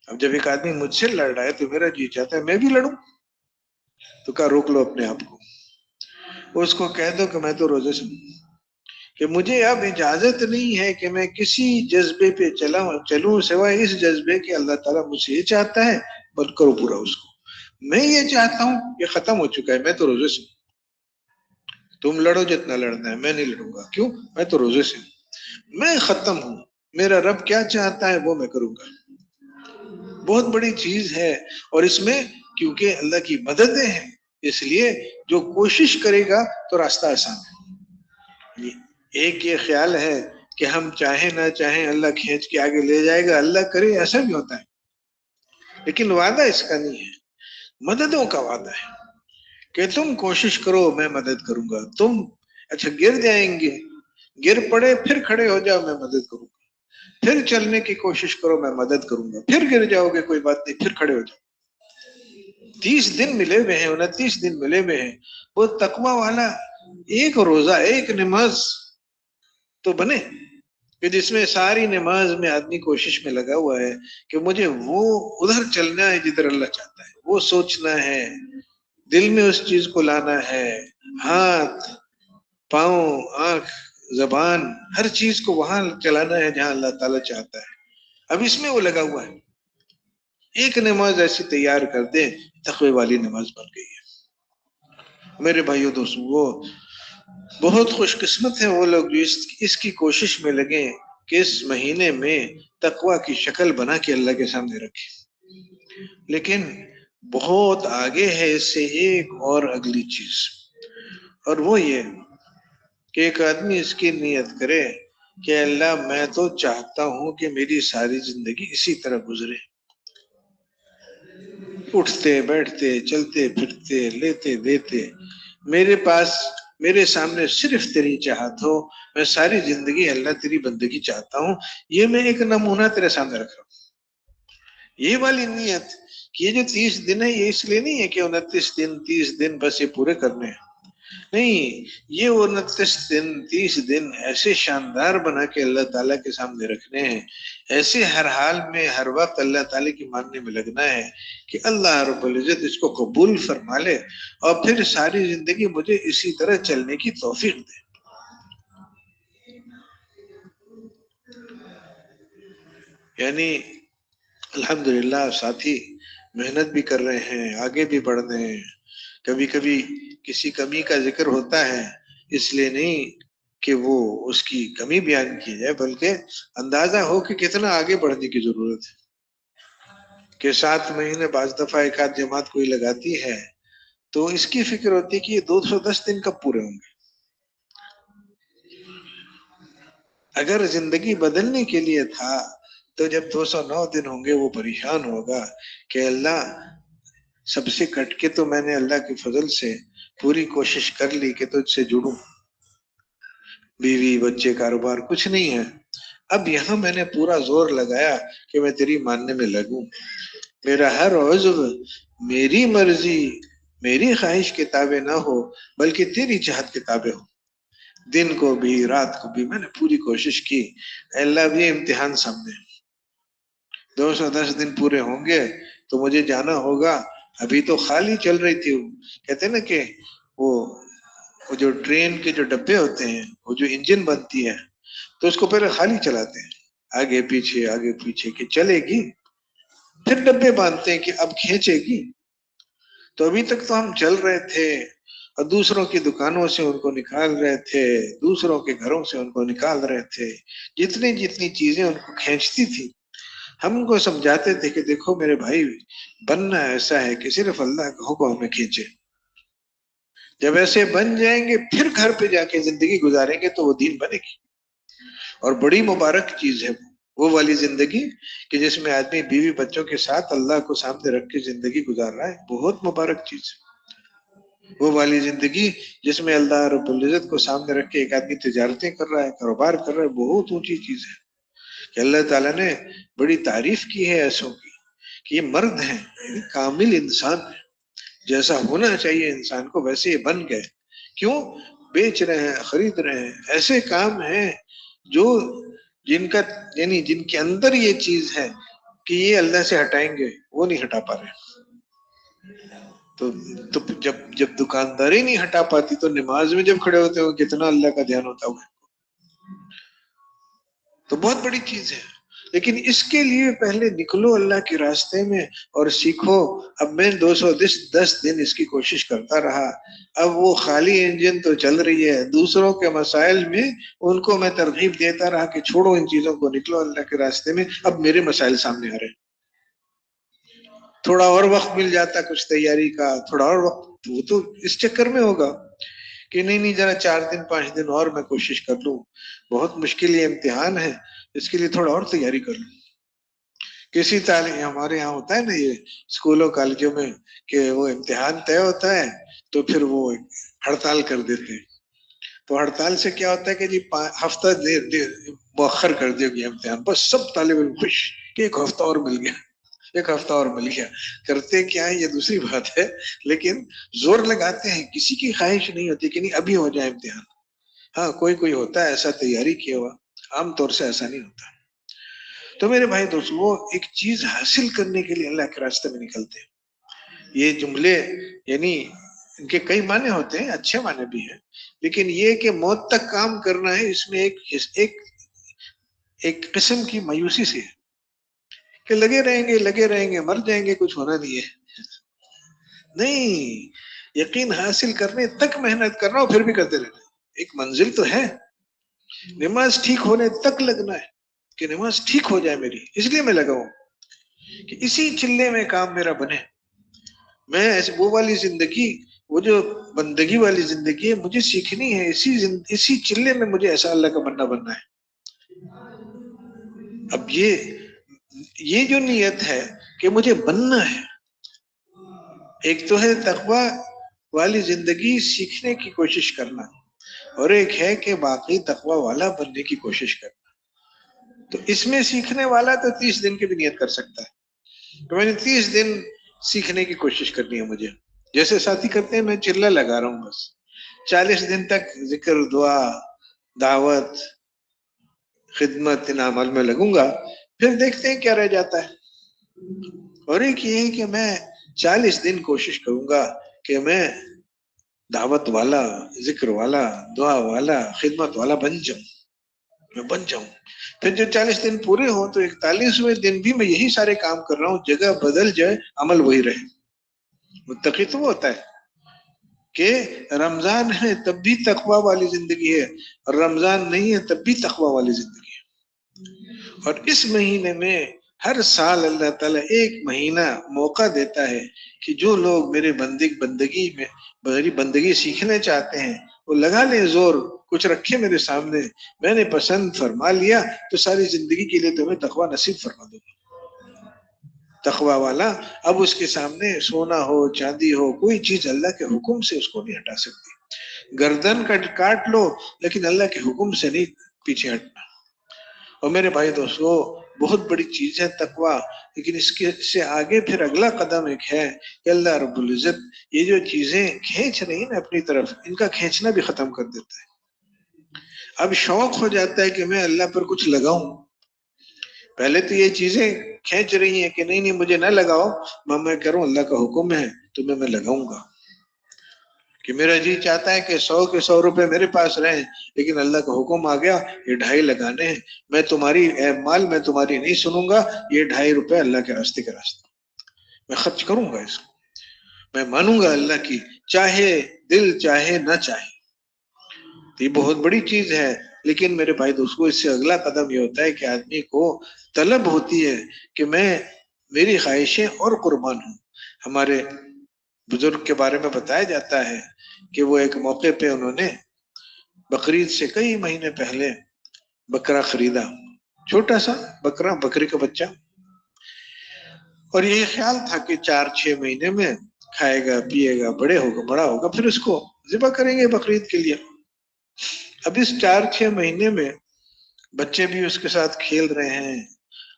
اب جب ایک آدمی مجھ سے لڑ رہا ہے تو میرا جی چاہتا ہے میں بھی لڑوں، تو کہا روک لو اپنے آپ کو، اس کو کہہ دو کہ میں تو روزے سے ہوں، کہ مجھے اب اجازت نہیں ہے کہ میں کسی جذبے پہ چلوں سوائے اس جذبے کہ اللہ تعالیٰ مجھ سے یہ چاہتا ہے بل کرو پورا اس کو. میں یہ چاہتا ہوں یہ ختم ہو چکا ہے، میں تو روزے سے ہوں، تم لڑو جتنا لڑنا ہے، میں نہیں لڑوں گا. کیوں؟ میں تو روزے سے ہوں، میں ختم ہوں، میرا رب کیا چاہتا ہے وہ میں کروں گا. بہت بڑی چیز ہے، اور اس میں کیونکہ اللہ کی مددیں ہیں اس لیے جو کوشش کرے گا تو راستہ آسان ہے. ایک یہ خیال ہے کہ ہم چاہیں نہ چاہیں اللہ کھینچ کے آگے لے جائے گا، اللہ کرے ایسا بھی ہوتا ہے، لیکن وعدہ اس کا نہیں ہے، مددوں کا وعدہ ہے کہ تم کوشش کرو میں مدد کروں گا. تم اچھا گر جائیں گے، گر پڑے پھر کھڑے ہو جاؤ میں مدد کروں گا، پھر چلنے کی کوشش کرو میں مدد کروں گا، پھر گر جاؤ گے کوئی بات نہیں، پھر کھڑے ہو جاؤ. 30 دن ملے ہوئے ہیں، 29 دن ملے ہوئے ہیں، وہ تقوی والا ایک روزہ، ایک نماز تو بنے کہ جس میں ساری نماز میں آدمی کوشش میں لگا ہوا ہے کہ مجھے وہ ادھر چلنا ہے جدھر اللہ چاہتا ہے، وہ سوچنا ہے، دل میں اس چیز کو لانا ہے، ہاتھ، پاؤں، آنکھ، زبان، ہر چیز کو وہاں چلانا ہے جہاں اللہ تعالیٰ چاہتا ہے. اب اس میں وہ لگا ہوا ہے. ایک نماز ایسی تیار کر دے تقوی والی نماز بن گئی ہے. میرے بھائیو دوستو، وہ بہت خوش قسمت ہیں وہ لوگ جو اس کی کوشش میں لگیں کہ اس مہینے میں تقوی کی شکل بنا کے اللہ کے سامنے رکھیں. لیکن بہت آگے ہے اس سے ایک اور اگلی چیز، اور وہ یہ کہ ایک آدمی اس کی نیت کرے کہ اللہ میں تو چاہتا ہوں کہ میری ساری زندگی اسی طرح گزرے، اٹھتے بیٹھتے چلتے پھرتے لیتے دیتے، میرے سامنے صرف تیری چاہت ہو، میں ساری زندگی اللہ تیری بندگی چاہتا ہوں. یہ میں ایک نمونہ تیرے سامنے رکھ رہا ہوں. یہ والی نیت کہ یہ جو 30 دن ہے یہ اس لیے نہیں ہے کہ 29 دن 30 دن بس یہ پورے کرنے ہیں، نہیں، یہ 29 دن 30 دن ایسے شاندار بنا کے اللہ تعالیٰ کے سامنے رکھنے ہیں، ایسے ہر حال میں ہر وقت اللہ تعالیٰ کی ماننے میں لگنا ہے کہ اللہ رب العزت اس کو قبول فرما لے اور پھر ساری زندگی مجھے اسی طرح چلنے کی توفیق دے. یعنی الحمدللہ ساتھی محنت بھی کر رہے ہیں، آگے بھی بڑھ رہے ہیں. کبھی کبھی کسی کمی کا ذکر ہوتا ہے، اس لیے نہیں کہ وہ اس کی کمی بیان کی جائے، بلکہ اندازہ ہو کہ کتنا آگے بڑھنے کی ضرورت ہے. کہ 7 مہینے بعض دفعہ ایک آدھ جماعت کوئی لگاتی ہے تو اس کی فکر ہوتی ہے کہ یہ 210 دن کب پورے ہوں گے. اگر زندگی بدلنے کے لیے تھا تو جب 209 دن ہوں گے وہ پریشان ہوگا کہ اللہ سب سے کٹ کے تو میں نے اللہ کے فضل سے پوری کوشش کر لی کہ تجھ سے جڑوں، بیوی بچے کاروبار کچھ نہیں ہے، اب یہاں میں نے پورا زور لگایا کہ میں تیری ماننے میں لگوں، میرا ہر عضو میری مرضی میری خواہش کے تابع نہ ہو بلکہ تیری چاہت کے تابع ہو. دن کو بھی رات کو بھی میں نے پوری کوشش کی. اللہ اب یہ امتحان سامنے 210 دن پورے ہوں گے تو مجھے جانا ہوگا. ابھی تو خالی چل رہی تھی. کہتے ہیں نا کہ وہ جو ٹرین کے جو ڈبے ہوتے ہیں وہ جو انجن بنتی ہے تو اس کو پہلے خالی چلاتے ہیں آگے پیچھے کہ چلے گی، پھر ڈبے باندھتے ہیں کہ اب کھینچے گی. تو ابھی تک تو ہم چل رہے تھے اور دوسروں کی دکانوں سے ان کو نکال رہے تھے، دوسروں کے گھروں سے ان کو نکال رہے تھے. جتنی چیزیں ان کو کھینچتی تھی ہم کو سمجھاتے تھے کہ دیکھو میرے بھائی بننا ایسا ہے کہ صرف اللہ کا حکم ہمیں کھینچے. جب ایسے بن جائیں گے پھر گھر پہ جا کے زندگی گزاریں گے تو وہ دین بنے گی. اور بڑی مبارک چیز ہے وہ والی زندگی کہ جس میں آدمی بیوی بچوں کے ساتھ اللہ کو سامنے رکھ کے زندگی گزار رہا ہے. بہت مبارک چیز ہے وہ والی زندگی جس میں اللہ رب العزت کو سامنے رکھ کے ایک آدمی تجارتیں کر رہا ہے، کاروبار کر رہا ہے. بہت اونچی چیز ہے کہ اللہ تعالیٰ نے بڑی تعریف کی ہے ایسوں کی کہ یہ مرد ہیں، کامل انسان ہے، جیسا ہونا چاہیے انسان کو ویسے یہ بن گئے. کیوں؟ بیچ رہے ہیں، خرید رہے ہیں، ایسے کام ہیں جو جن کے اندر یہ چیز ہے کہ یہ اللہ سے ہٹائیں گے وہ نہیں ہٹا پا رہے. تو جب دکانداری نہیں ہٹا پاتی تو نماز میں جب کھڑے ہوتے ہو کتنا اللہ کا دھیان ہوتا ہوگا. تو بہت بڑی چیز ہے. لیکن اس کے لیے پہلے نکلو اللہ کے راستے میں اور سیکھو. اب میں 210 دن اس کی کوشش کرتا رہا، اب وہ خالی انجن تو چل رہی ہے، دوسروں کے مسائل میں ان کو میں ترغیب دیتا رہا کہ چھوڑو ان چیزوں کو، نکلو اللہ کے راستے میں. اب میرے مسائل سامنے آ رہے ہیں. تھوڑا اور وقت مل جاتا کچھ تیاری کا، تھوڑا اور وقت، وہ تو اس چکر میں ہوگا کہ نہیں ذرا 4 دن 5 دن اور میں کوشش کر لوں، بہت مشکل یہ امتحان ہے، اس کے لیے تھوڑا اور تیاری کر لوں. کسی تعلیم ہمارے یہاں ہوتا ہے نا یہ اسکولوں کالجوں میں کہ وہ امتحان طے ہوتا ہے تو پھر وہ ہڑتال کر دیتے ہیں. تو ہڑتال سے کیا ہوتا ہے کہ جی ہفتہ مؤخر کر دیا گیا امتحان، بس سب طالب علم خوش کہ ایک ہفتہ اور مل گیا، ایک ہفتہ اور مل گیا. کرتے کیا ہے یہ دوسری بات ہے، لیکن زور لگاتے ہیں. کسی کی خواہش نہیں ہوتی کہ نہیں ابھی ہو جائے امتحان. ہاں کوئی ہوتا ہے ایسا تیاری کیا ہوا، عام طور سے ایسا نہیں ہوتا. تو میرے بھائی دوست، وہ ایک چیز حاصل کرنے کے لیے اللہ کے راستے میں نکلتے ہیں. یہ جملے یعنی ان کے کئی معنی ہوتے ہیں، اچھے معنی بھی ہیں، لیکن یہ کہ موت تک کام کرنا ہے، اس میں ایک قسم کی مایوسی سے ہے کہ لگے رہیں گے مر جائیں گے، کچھ ہونا نہیں ہے. نہیں، یقین حاصل کرنے تک محنت کرنا اور پھر بھی کرتے رہنا. ایک منزل تو ہے، نماز ٹھیک ہونے تک لگنا ہے کہ نماز ٹھیک ہو جائے میری، اس لیے میں لگا ہوں کہ اسی چلے میں کام میرا بنے. میں وہ والی زندگی، وہ جو بندگی والی زندگی ہے مجھے سیکھنی ہے، اسی چلے میں مجھے ایسا اللہ کا بننا ہے. اب یہ جو نیت ہے کہ مجھے بننا ہے، ایک تو ہے تقوی والی زندگی سیکھنے کی کوشش کرنا، اور ایک ہے کہ باقی تقوی والا بننے کی کوشش کرنا. تو اس میں سیکھنے والا تو 30 دن کی بھی نیت کر سکتا ہے. تو میں نے 30 دن سیکھنے کی کوشش کرنی ہے مجھے. جیسے ساتھی کرتے ہیں میں چلہ لگا رہا ہوں، بس 40 دن تک ذکر، دعا، دعوت، خدمت ان عمل میں لگوں گا، پھر دیکھتے ہیں کیا رہ جاتا ہے. اور ایک یہ ہے کہ میں 40 دن کوشش کروں گا کہ میں دعوت والا، ذکر والا، دعا والا، خدمت والا بن جاؤں. پھر جو 40 دن پورے ہوں تو 41ویں دن بھی میں یہی سارے کام کر رہا ہوں، جگہ بدل جائے عمل وہی رہے. متقی تو وہ ہوتا ہے کہ رمضان ہے تب بھی تقوی والی زندگی ہے، اور رمضان نہیں ہے تب بھی تقوی والی زندگی ہے. اور اس مہینے میں ہر سال اللہ تعالیٰ ایک مہینہ موقع دیتا ہے کہ جو لوگ میری بندگی سیکھنے چاہتے ہیں وہ لگا لیں زور، کچھ رکھے میرے سامنے، میں نے پسند فرما لیا تو ساری زندگی کے لیے تمہیں تقوی نصیب فرما دوں گا۔ تقوی والا اب اس کے سامنے سونا ہو چاندی ہو کوئی چیز اللہ کے حکم سے اس کو نہیں ہٹا سکتی۔ گردن کاٹ لو لیکن اللہ کے حکم سے نہیں پیچھے ہٹنا۔ اور میرے بھائی دوستو بہت بڑی چیز ہے تقوی، لیکن اس کے سے آگے پھر اگلا قدم ایک ہے کہ اللہ رب العزت یہ جو چیزیں کھینچ رہی ہیں نا اپنی طرف، ان کا کھینچنا بھی ختم کر دیتا ہے۔ اب شوق ہو جاتا ہے کہ میں اللہ پر کچھ لگاؤں۔ پہلے تو یہ چیزیں کھینچ رہی ہیں کہ نہیں مجھے نہ لگاؤ، میں کروں اللہ کا حکم ہے تو میں لگاؤں گا، کہ میرا جی چاہتا ہے کہ 100 کے 100 روپے میرے پاس رہیں، لیکن اللہ کا حکم آ گیا یہ 2.5 لگانے ہیں، میں تمہاری اے مال میں تمہاری نہیں سنوں گا، یہ 2.5 روپے اللہ کے راستے میں خرچ کروں گا، اس کو میں مانوں گا اللہ کی، چاہے دل چاہے نہ چاہے۔ یہ بہت بڑی چیز ہے، لیکن میرے بھائی دوستو اس سے اگلا قدم یہ ہوتا ہے کہ آدمی کو طلب ہوتی ہے کہ میری خواہشیں اور قربان ہوں۔ ہمارے بزرگ کے بارے میں بتایا جاتا ہے کہ وہ ایک موقع پہ انہوں نے بقرعید سے کئی مہینے پہلے بکرا خریدا، چھوٹا سا بکرا، بکری کا بچہ، اور یہ خیال تھا کہ 4-6 مہینے میں کھائے گا پیے گا بڑا ہوگا پھر اس کو ذبح کریں گے بقرعید کے لیے۔ اب اس 4-6 مہینے میں بچے بھی اس کے ساتھ کھیل رہے ہیں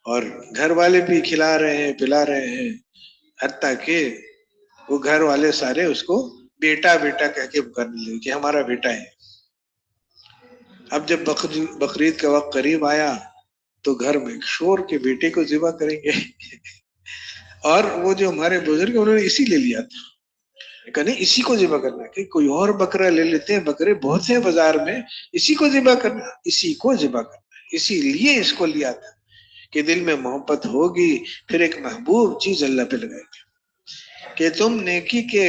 اور گھر والے بھی کھلا رہے ہیں پلا رہے ہیں، حتیٰ کہ وہ گھر والے سارے اس کو بیٹا بیٹا کہہ کے پکارنے لگے کہ ہمارا بیٹا ہے۔ اب جب بقرعید کا وقت قریب آیا تو گھر میں شور کے بیٹے کو ذبح کریں گے اور وہ جو ہمارے بزرگ انہوں نے اسی لے لیا تھا کہ نہیں اسی کو ذبح کرنا، کہ کوئی اور بکرا لے لیتے ہیں، بکرے بہت ہیں بازار میں، اسی کو ذبح کرنا، اسی کو ذبح کرنا، اسی لیے اس کو لیا تھا کہ دل میں محبت ہوگی، پھر ایک محبوب چیز اللہ پہ لگائے گی کہ تم نیکی کے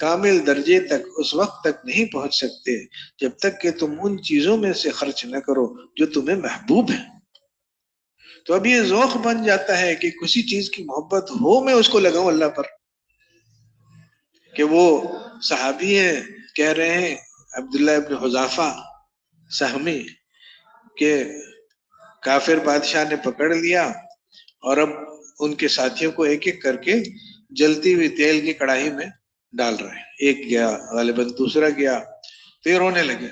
کامل درجے تک اس وقت تک نہیں پہنچ سکتے جب تک کہ تم ان چیزوں میں سے خرچ نہ کرو جو تمہیں محبوب ہے۔ تو اب یہ ذوق بن جاتا ہے کہ کسی چیز کی محبت ہو میں اس کو لگاؤں اللہ پر، کہ وہ صحابی ہیں کہہ رہے ہیں عبداللہ ابن حذافہ سہمی کہ کافر بادشاہ نے پکڑ لیا اور اب ان کے ساتھیوں کو ایک ایک کر کے جلتی ہوئی تیل کی کڑاہی میں ڈال رہے ہیں، ایک گیا غالباً دوسرا گیا تو یہ رونے لگے،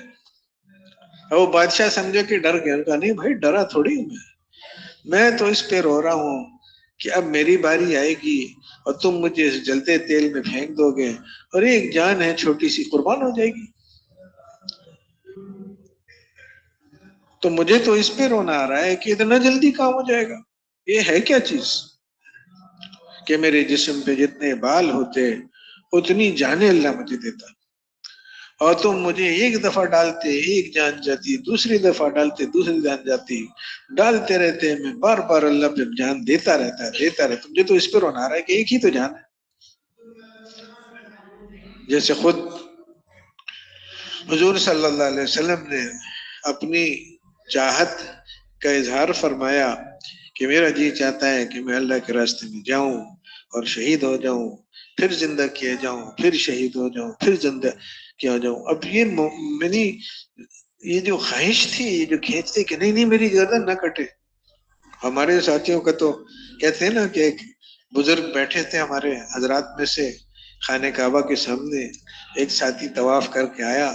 اور وہ بادشاہ سمجھے کہ ڈر گیا، کہا نہیں بھائی ڈرا تھوڑی میں تو اس پہ رو رہا ہوں کہ اب میری باری آئے گی اور تم مجھے اس جلتے تیل میں پھینک دو گے اور ایک جان ہے چھوٹی سی قربان ہو جائے گی، تو مجھے تو اس پہ رونا آ رہا ہے کہ اتنا جلدی کام ہو جائے گا۔ یہ ہے کیا چیز کہ میرے جسم پہ جتنے بال ہوتے اتنی جانیں اللہ مجھے دیتا، اور تم مجھے ایک دفعہ ڈالتے ایک جان جاتی، دوسری دفعہ ڈالتے دوسری جان جاتی، ڈالتے رہتے میں بار بار اللہ پہ جان دیتا رہتا مجھے تو اس پہ رونا آ رہا ہے کہ ایک ہی تو جان ہے۔ جیسے خود حضور صلی اللہ علیہ وسلم نے اپنی چاہت کا اظہار فرمایا کہ میرا جی چاہتا ہے کہ میں اللہ کے راستے میں جاؤں اور شہید ہو جاؤں، پھر زندہ کیا جاؤں، پھر شہید ہو جاؤں، پھر زندہ کیا جاؤں۔ اب یہ جو خواہش تھی، یہ جو کھینچتے کہ نہیں میری گردن نہ کٹے۔ ہمارے ساتھیوں کا تو کہتے ہیں نا کہ ایک بزرگ بیٹھے تھے ہمارے حضرات میں سے خانہ کعبہ کے سامنے، ایک ساتھی طواف کر کے آیا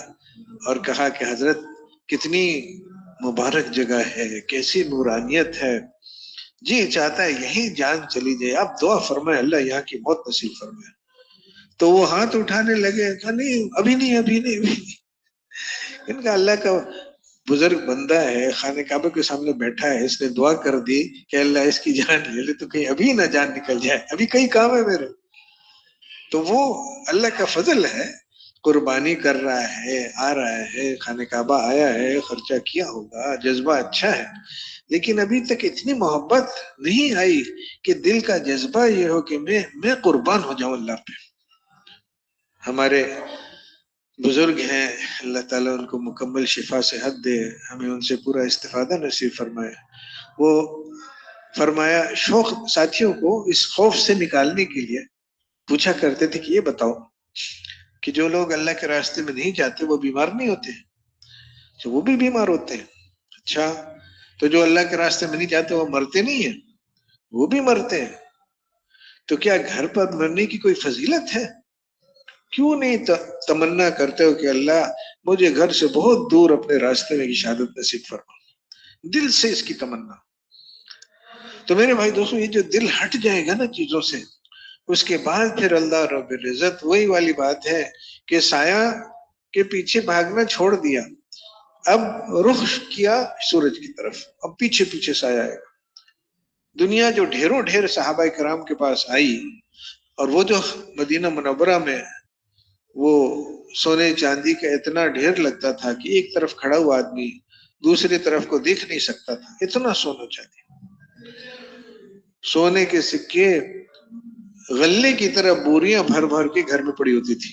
اور کہا کہ حضرت کتنی مبارک جگہ ہے، کیسی نورانیت ہے، جی چاہتا ہے یہیں جان چلی جائے، آپ دعا فرمائے اللہ یہاں کی موت نصیب فرمائے۔ تو وہ ہاتھ اٹھانے لگے، کہا نہیں ابھی نہیں۔ ان کا اللہ کا بزرگ بندہ ہے، خانہ کعبہ کے سامنے بیٹھا ہے، اس نے دعا کر دی کہ اللہ اس کی جان لے لے تو کہیں ابھی نہ جان نکل جائے، ابھی کئی کام ہے میرے۔ تو وہ اللہ کا فضل ہے، قربانی کر رہا ہے، آ رہا ہے، خانہ کعبہ آیا ہے، خرچہ کیا ہوگا، جذبہ اچھا ہے، لیکن ابھی تک اتنی محبت نہیں آئی کہ دل کا جذبہ یہ ہو کہ میں قربان ہو جاؤں اللہ پہ۔ ہمارے بزرگ ہیں، اللہ تعالیٰ ان کو مکمل شفا صحت دے، ہمیں ان سے پورا استفادہ نصیب فرمائے۔ وہ فرمایا شوق ساتھیوں کو اس خوف سے نکالنے کے لیے پوچھا کرتے تھے کہ یہ بتاؤ کہ جو لوگ اللہ کے راستے میں نہیں جاتے وہ بیمار نہیں ہوتے؟ تو وہ بھی بیمار ہوتے ہیں۔ اچھا، تو جو اللہ کے راستے میں نہیں جاتے وہ مرتے نہیں ہیں؟ وہ بھی مرتے ہیں۔ تو کیا گھر پر مرنے کی کوئی فضیلت ہے؟ کیوں نہیں تمنا کرتے ہو کہ اللہ مجھے گھر سے بہت دور اپنے راستے میں کی شہادت نصیب فرما، دل سے اس کی تمنا۔ تو میرے بھائی دوستوں، یہ جو دل ہٹ جائے گا نا چیزوں سے، اس کے بعد پھر اللہ رب العزت وہی والی بات ہے کہ سایہ کے پیچھے بھاگنا چھوڑ دیا، اب رخ کیا سورج کی طرف، اب پیچھے پیچھے سایہ آئے گا۔ دنیا جو ڈھیروں ڈھیر صحابہ کرام کے پاس آئی، اور وہ جو مدینہ منورہ میں وہ سونے چاندی کا اتنا ڈھیر لگتا تھا کہ ایک طرف کھڑا ہوا آدمی دوسری طرف کو دیکھ نہیں سکتا تھا، اتنا سونا چاندی، سونے کے سکے غلے کی طرح بوریاں بھر بھر کے گھر میں پڑی ہوتی تھی۔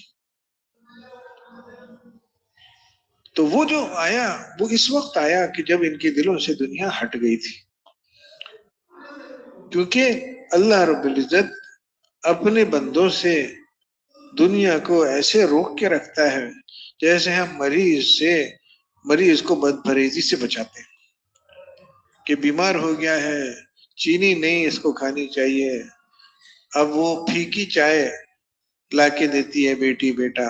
تو وہ جو آیا وہ اس وقت آیا کہ جب ان کے دلوں سے دنیا ہٹ گئی تھی، کیونکہ اللہ رب العزت اپنے بندوں سے دنیا کو ایسے روک کے رکھتا ہے جیسے ہم مریض کو بد پرہیزی سے بچاتے ہیں کہ بیمار ہو گیا ہے، چینی نہیں اس کو کھانی چاہیے، اب وہ پھیکی چائے لا کے دیتی ہے بیٹی بیٹا،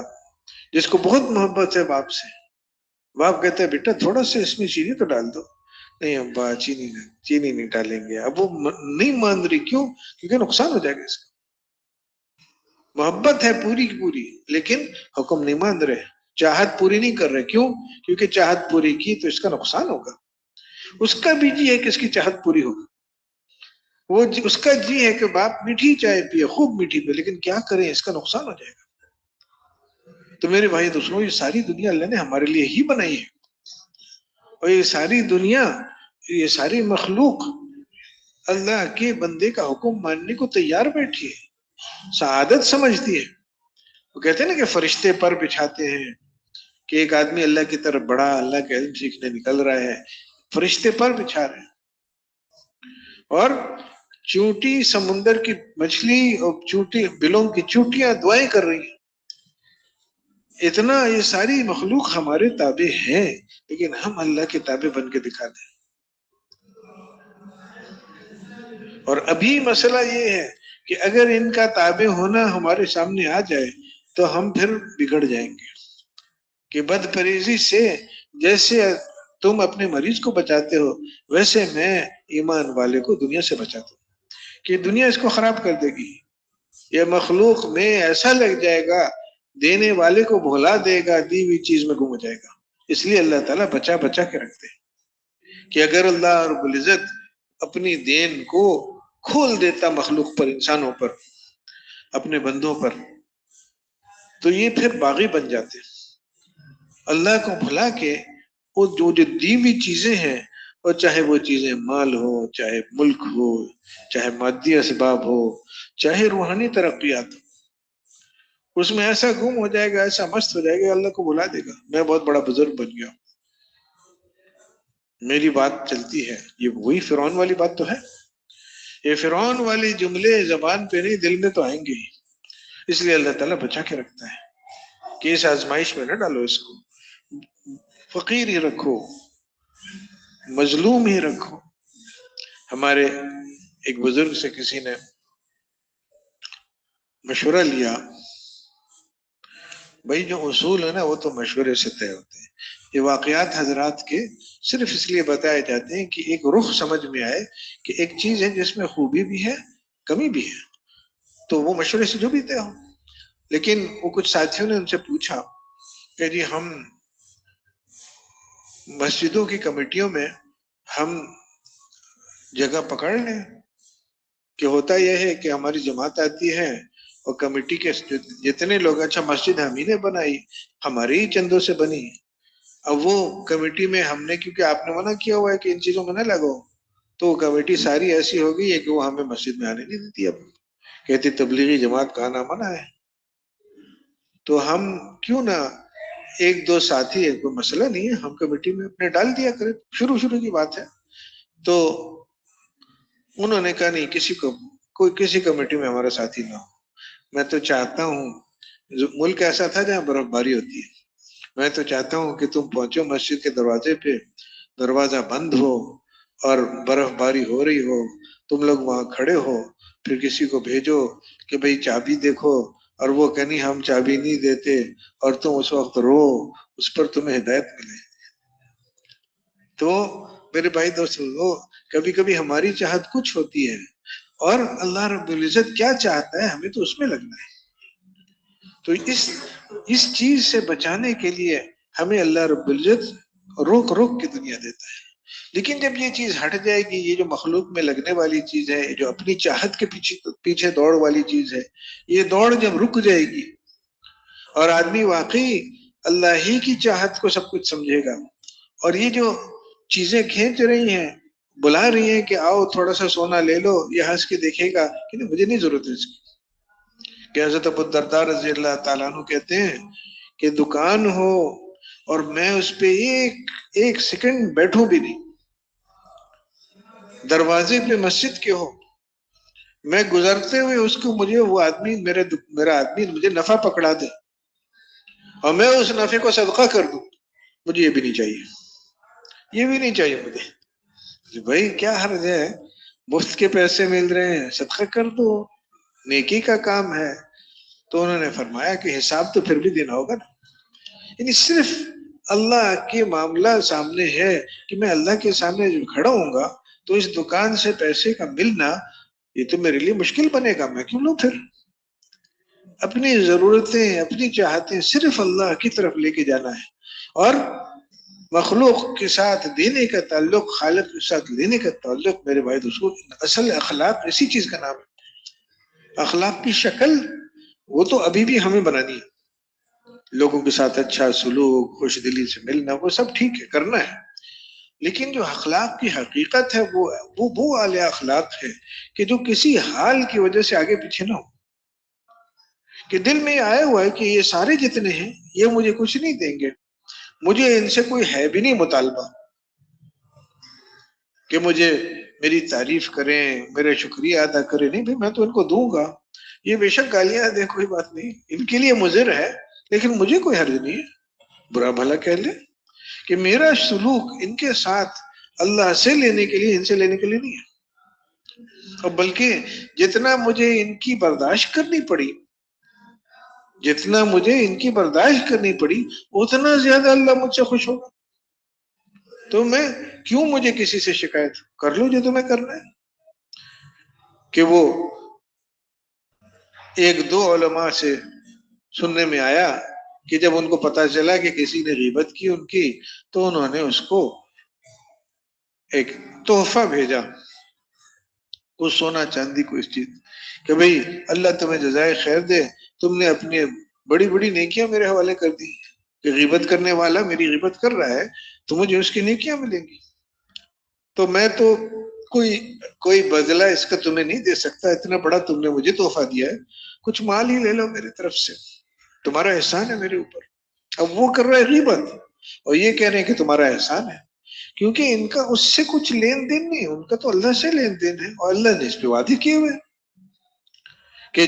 جس کو بہت محبت ہے باپ سے، باپ کہتا ہے بیٹا تھوڑا سا اس میں چینی تو ڈال دو، نہیں ابا چینی نہیں ڈالیں گے، اب وہ نہیں مان رہی، کیوں؟ کیونکہ نقصان ہو جائے گا اس کا، محبت ہے پوری کی پوری لیکن حکم نہیں مان رہے، چاہت پوری نہیں کر رہے، کیوں؟ کیونکہ چاہت پوری کی تو اس کا نقصان ہوگا، اس کا بھی جی ہے کہ اس کی چاہت پوری ہوگی، وہ اس کا جی ہے کہ باپ میٹھی چائے پیے، خوب میٹھی پہ، لیکن کیا کریں اس کا نقصان ہو جائے گا۔ تو میرے بھائی دوستوں، یہ ساری دنیا اللہ نے ہمارے لیے ہی بنائی ہے، اور یہ ساری دنیا، یہ ساری مخلوق اللہ کے بندے کا حکم ماننے کو تیار بیٹھی ہے، سعادت سمجھتی ہے۔ وہ کہتے ہیں نا کہ فرشتے پر بچھاتے ہیں، کہ ایک آدمی اللہ کی طرف بڑا، اللہ کا علم سیکھنے نکل رہا ہے، فرشتے پر بچھا رہے ہیں، اور چونٹی سمندر کی مچھلی اور چونٹی بلوں کی چونٹیاں دعائیں کر رہی ہیں۔ اتنا یہ ساری مخلوق ہمارے تابع ہیں، لیکن ہم اللہ کے تابع بن کے دکھا دیں۔ اور ابھی مسئلہ یہ ہے کہ اگر ان کا تابع ہونا ہمارے سامنے آ جائے تو ہم پھر بگڑ جائیں گے، کہ بد پریزی سے جیسے تم اپنے مریض کو بچاتے ہو ویسے میں ایمان والے کو دنیا سے بچاتا ہوں، کہ دنیا اس کو خراب کر دے گی، یہ مخلوق میں ایسا لگ جائے گا، دینے والے کو بھلا دے گا، دی ہوئی چیز میں گم ہو جائے گا۔ اس لیے اللہ تعالیٰ بچا بچا کے رکھتے ہیں کہ اگر اللہ رب العزت اپنی دین کو کھول دیتا مخلوق پر، انسانوں پر، اپنے بندوں پر، تو یہ پھر باغی بن جاتے، اللہ کو بھلا کے وہ جو دی ہوئی چیزیں ہیں، اور چاہے وہ چیزیں مال ہو، چاہے ملک ہو، چاہے مادی اسباب ہو، چاہے روحانی ترقیات ہو، اس میں ایسا گم ہو جائے گا، ایسا مست ہو جائے گا، اللہ کو بھلا دے گا، میں بہت بڑا بزرگ بن گیا، میری بات چلتی ہے۔ یہ وہی فرعون والی بات تو ہے، یہ فرعون والی جملے زبان پہ نہیں دل میں تو آئیں گے ہی، اس لیے اللہ تعالیٰ بچا کے رکھتا ہے کہ اس آزمائش میں نہ ڈالو، اس کو فقیر ہی رکھو، مظلوم ہی رکھو۔ ہمارے ایک بزرگ سے کسی نے مشورہ لیا، بھائی جو اصول ہے نا وہ تو مشورے سے طے ہوتے ہیں، یہ واقعات حضرات کے صرف اس لیے بتائے جاتے ہیں کہ ایک رخ سمجھ میں آئے کہ ایک چیز ہے جس میں خوبی بھی ہے کمی بھی ہے، تو وہ مشورے سے جو بھی طے ہو۔ لیکن وہ کچھ ساتھیوں نے ان سے پوچھا کہ جی ہم مسجدوں کی کمیٹیوں میں ہم جگہ پکڑ لیں، کہ ہوتا یہ ہے کہ ہماری جماعت آتی ہے اور کمیٹی کے جتنے لوگ، اچھا مسجد ہم ہی نے بنائی، ہمارے ہی چندوں سے بنی، اب وہ کمیٹی میں ہم نے، کیونکہ آپ نے منع کیا ہوا ہے کہ ان چیزوں میں نہ لگو، تو وہ کمیٹی ساری ایسی ہو گئی ہے کہ وہ ہمیں مسجد میں آنے نہیں دیتی، اب کہتی تبلیغی جماعت کا آنا منع ہے، تو ہم کیوں نہ ایک دو ساتھی، کوئی مسئلہ نہیں ہے، ہم کمیٹی میں اپنے ڈال دیا کریں، شروع کی بات ہے۔ تو انہوں نے کہا نہیں، کسی کمیٹی میں ہمارا ساتھی نہ ہو. میں تو چاہتا ہوں، ملک ایسا تھا جہاں برف باری ہوتی ہے، میں تو چاہتا ہوں کہ تم پہنچو مسجد کے دروازے پہ، دروازہ بند ہو اور برف باری ہو رہی ہو، تم لوگ وہاں کھڑے ہو، پھر کسی کو بھیجو کہ بھئی چابی دیکھو، اور وہ کہنی ہم چابی نہیں دیتے، اور تم اس وقت رو، اس پر تمہیں ہدایت ملے. تو میرے بھائی دوستو، کبھی کبھی ہماری چاہت کچھ ہوتی ہے اور اللہ رب العزت کیا چاہتا ہے ہمیں تو اس میں لگنا ہے. تو اس چیز سے بچانے کے لیے ہمیں اللہ رب العزت روک روک کے دنیا دیتا ہے. لیکن جب یہ چیز ہٹ جائے گی، یہ جو مخلوق میں لگنے والی چیز ہے، جو اپنی چاہت کے پیچھے دوڑ والی چیز ہے، یہ دوڑ جب رک جائے گی اور آدمی واقعی اللہ ہی کی چاہت کو سب کچھ سمجھے گا، اور یہ جو چیزیں کھینچ رہی ہیں، بلا رہی ہیں کہ آؤ تھوڑا سا سونا لے لو، یہ ہنس کے دیکھے گا کہ نہیں مجھے نہیں ضرورت ہے اس کی. کہ حضرت ابو الدرداء رضی اللہ تعالیٰ عنہ کہتے ہیں کہ دکان ہو اور میں اس پہ ایک سیکنڈ بیٹھوں بھی نہیں، دروازے پہ مسجد کے ہو، میں گزرتے ہوئے اس کو مجھے وہ آدمی میرا آدمی مجھے نفع پکڑا دے اور میں اس نفع کو صدقہ کر دوں، مجھے یہ بھی نہیں چاہیے، یہ بھی نہیں چاہیے مجھے. بھائی کیا حرج ہے، مفت کے پیسے مل رہے ہیں، صدقہ کر دو، نیکی کا کام ہے. تو انہوں نے فرمایا کہ حساب تو پھر بھی دینا ہوگا نا. یعنی صرف اللہ کے معاملہ سامنے ہے کہ میں اللہ کے سامنے جو کھڑا ہوں گا تو اس دکان سے پیسے کا ملنا یہ تو میرے لیے مشکل بنے گا، میں کیوں لوں؟ پھر اپنی ضرورتیں، اپنی چاہتیں صرف اللہ کی طرف لے کے جانا ہے، اور مخلوق کے ساتھ دینے کا تعلق، خالق کے ساتھ لینے کا تعلق. میرے بھائی دوستو، اصل اخلاق اسی چیز کا نام ہے. اخلاق کی شکل وہ تو ابھی بھی ہمیں بنانی ہے. لوگوں کے ساتھ اچھا سلوک، خوش دلی سے ملنا، وہ سب ٹھیک ہے، کرنا ہے. لیکن جو اخلاق کی حقیقت ہے وہ اعلی اخلاق ہے کہ جو کسی حال کی وجہ سے آگے پیچھے نہ ہو، کہ دل میں آیا ہوا ہے کہ یہ سارے جتنے ہیں یہ مجھے کچھ نہیں دیں گے، مجھے ان سے کوئی ہے بھی نہیں مطالبہ کہ مجھے میری تعریف کریں، میرے شکریہ ادا کریں. نہیں بھائی، میں تو ان کو دوں گا، یہ بے شک گالیاں دیں، کوئی بات نہیں، ان کے لیے مضر ہے، لیکن مجھے کوئی حرج نہیں ہے. برا بھلا کہہ لے کہ میرا سلوک ان کے ساتھ اللہ سے لینے کے لیے، ان سے لینے کے لیے نہیں ہے. اور بلکہ جتنا مجھے ان کی برداشت کرنی پڑی، جتنا مجھے ان کی برداشت کرنی پڑی، اتنا زیادہ اللہ مجھ سے خوش ہوگا. تو میں کیوں مجھے کسی سے شکایت؟ کر لو جو تمہیں کرنا ہے. کہ وہ ایک دو علماء سے سننے میں آیا کہ جب ان کو پتا چلا کہ کسی نے غیبت کی ان کی، تو انہوں نے اس کو ایک تحفہ بھیجا، کچھ سونا چاندی کو، اس چیز کہ بھئی اللہ تمہیں جزائے خیر دے، تم نے اپنی بڑی بڑی نیکیاں میرے حوالے کر دی، کہ غیبت کرنے والا میری غیبت کر رہا ہے تو مجھے اس کی نیکیاں ملیں گی. تو میں تو کوئی بدلہ اس کا تمہیں نہیں دے سکتا، اتنا بڑا تم نے مجھے تحفہ دیا ہے، کچھ مال ہی لے لو میری طرف سے، تمہارا احسان ہے میرے اوپر. اب وہ کر رہا ہے غیبت اور یہ کہہ رہے ہیں کہ تمہارا احسان ہے، کیونکہ ان کا اس سے کچھ لین دین نہیں، ان کا تو اللہ سے لین دین ہے، اور اللہ نے اس پہ وعدے کیے ہوئے کہ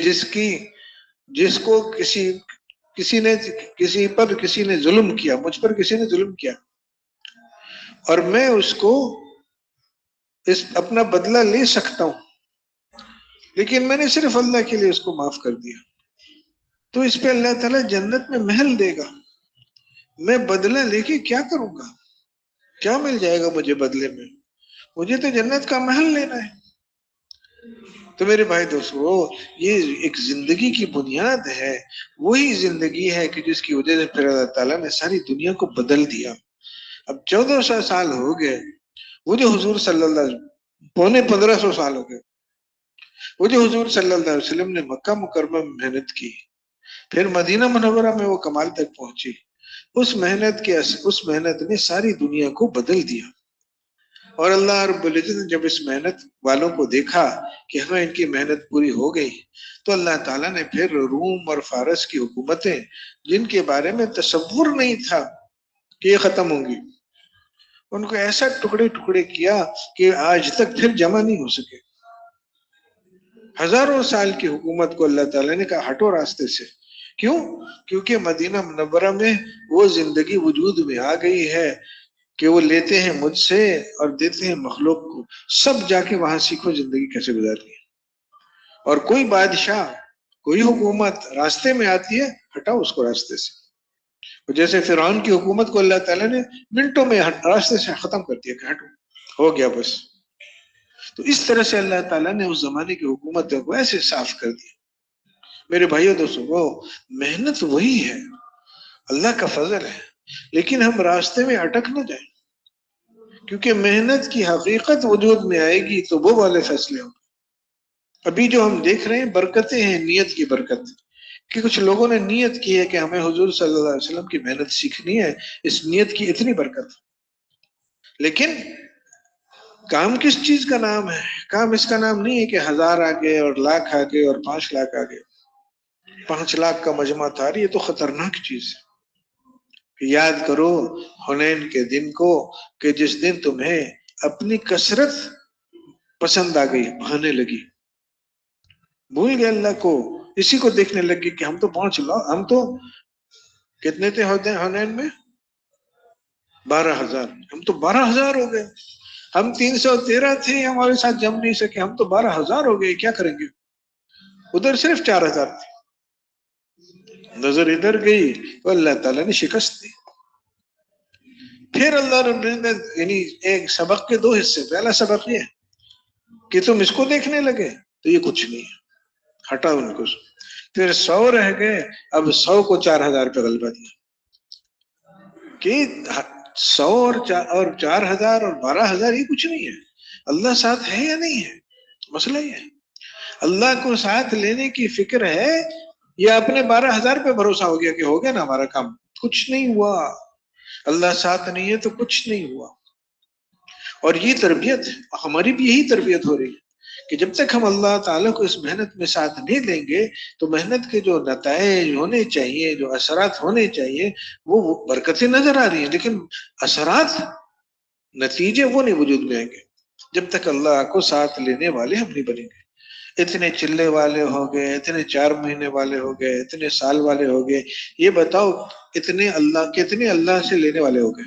جس کو کسی نے ظلم کیا، مجھ پر کسی نے ظلم کیا، اور میں اس کو اپنا بدلہ لے سکتا ہوں، لیکن میں نے صرف اللہ کے لیے اس کو معاف کر دیا، تو اس پہ اللہ تعالیٰ جنت میں محل دے گا. میں بدلہ لے کے کیا کروں گا؟ کیا مل جائے گا مجھے بدلے میں؟ مجھے تو جنت کا محل لینا ہے. تو میرے بھائی دوستو، یہ ایک زندگی کی بنیاد ہے، وہی زندگی ہے کہ جس کی وجہ سے پھر اللہ تعالیٰ نے ساری دنیا کو بدل دیا. اب 1400 سال ہو گئے، وہ جو حضور صلی اللہ علیہ وسلم، 1500 سال ہو گئے، وہ جو حضور صلی اللہ علیہ وسلم نے مکہ مکرمہ میں محنت کی، پھر مدینہ منورہ میں وہ کمال تک پہنچی، اس محنت نے ساری دنیا کو بدل دیا. اور اللہ رب العزت نے جب اس محنت والوں کو دیکھا کہ ہمیں ان کی محنت پوری ہو گئی، تو اللہ تعالیٰ نے پھر روم اور فارس کی حکومتیں، جن کے بارے میں تصور نہیں تھا کہ یہ ختم ہوں گی، ان کو ایسا ٹکڑے ٹکڑے کیا کہ آج تک پھر جمع نہیں ہو سکے. ہزاروں سال کی حکومت کو اللہ تعالیٰ نے کہا ہٹو راستے سے. کیوں؟ کیونکہ مدینہ منورہ میں وہ زندگی وجود میں آ گئی ہے کہ وہ لیتے ہیں مجھ سے اور دیتے ہیں مخلوق کو. سب جا کے وہاں سیکھو زندگی کیسے گزارنی ہے. اور کوئی بادشاہ کوئی حکومت راستے میں آتی ہے ہٹاؤ اس کو راستے سے. جیسے فرعون کی حکومت کو اللہ تعالیٰ نے منٹوں میں راستے سے ختم کر دیا کہ ہٹو ہو گیا بس. تو اس طرح سے اللہ تعالیٰ نے اس زمانے کی حکومت کو ایسے صاف کر دیا. میرے بھائیوں دوستوں وہ محنت وہی ہے, اللہ کا فضل ہے, لیکن ہم راستے میں اٹک نہ جائیں, کیونکہ محنت کی حقیقت وجود میں آئے گی تو وہ والے فیصلے ہوں گے. ابھی جو ہم دیکھ رہے ہیں برکتیں ہیں نیت کی برکت, کہ کچھ لوگوں نے نیت کی ہے کہ ہمیں حضور صلی اللہ علیہ وسلم کی محنت سیکھنی ہے, اس نیت کی اتنی برکت. لیکن کام کس چیز کا نام ہے؟ کام اس کا نام نہیں ہے کہ 1000 آگے اور لاکھ آگے اور 5 لاکھ آگے. 5 لاکھ کا مجمع تھا, یہ تو خطرناک چیز ہے. یاد کرو حنین کے دن کو کہ جس دن تمہیں اپنی کثرت پسند آ گئی, بہانے لگی, بھول گئے اللہ کو, اسی کو دیکھنے لگے کہ ہم تو 5 لاکھ, ہم تو کتنے تھے ہوتے ہیں حنین میں 12,000, ہم تو 12,000 ہو گئے. ہم 313 تھے, ہمارے ساتھ جم نہیں سکے, ہم تو 12,000 ہو گئے, کیا کریں گے. ادھر صرف 4,000 تھے. نظر ادھر گئی تو اللہ تعالیٰ نے شکست دی. پھر اللہ رب العزت یعنی ایک سبق کے 2 حصے. پہلا سبق یہ کہ تم اس کو دیکھنے لگے تو یہ کچھ نہیں ہے, ہٹاؤ ان کو. پھر 100 رہ گئے, اب 100 کو 4,000 پہ غلبہ دیا. کہ 100 اور 4,000 اور 12,000 یہ کچھ نہیں ہے. اللہ ساتھ ہے یا نہیں ہے, مسئلہ یہ ہے. اللہ کو ساتھ لینے کی فکر ہے یا اپنے 12,000 پہ بھروسہ ہو گیا کہ ہو گیا نا ہمارا کام, کچھ نہیں ہوا. اللہ ساتھ نہیں ہے تو کچھ نہیں ہوا. اور یہ تربیت ہماری بھی یہی تربیت ہو رہی ہے کہ جب تک ہم اللہ تعالیٰ کو اس محنت میں ساتھ نہیں دیں گے تو محنت کے جو نتائج ہونے چاہیے, جو اثرات ہونے چاہیے, وہ برکتیں نظر آ رہی ہیں, لیکن اثرات نتیجے وہ نہیں وجود میں آئیں گے جب تک اللہ کو ساتھ لینے والے ہم نہیں بنیں گے. اتنے چلے والے ہو گئے, اتنے 4 مہینے والے ہو گئے, اتنے سال والے ہو گئے, یہ بتاؤ کتنے اللہ سے لینے والے ہو گئے.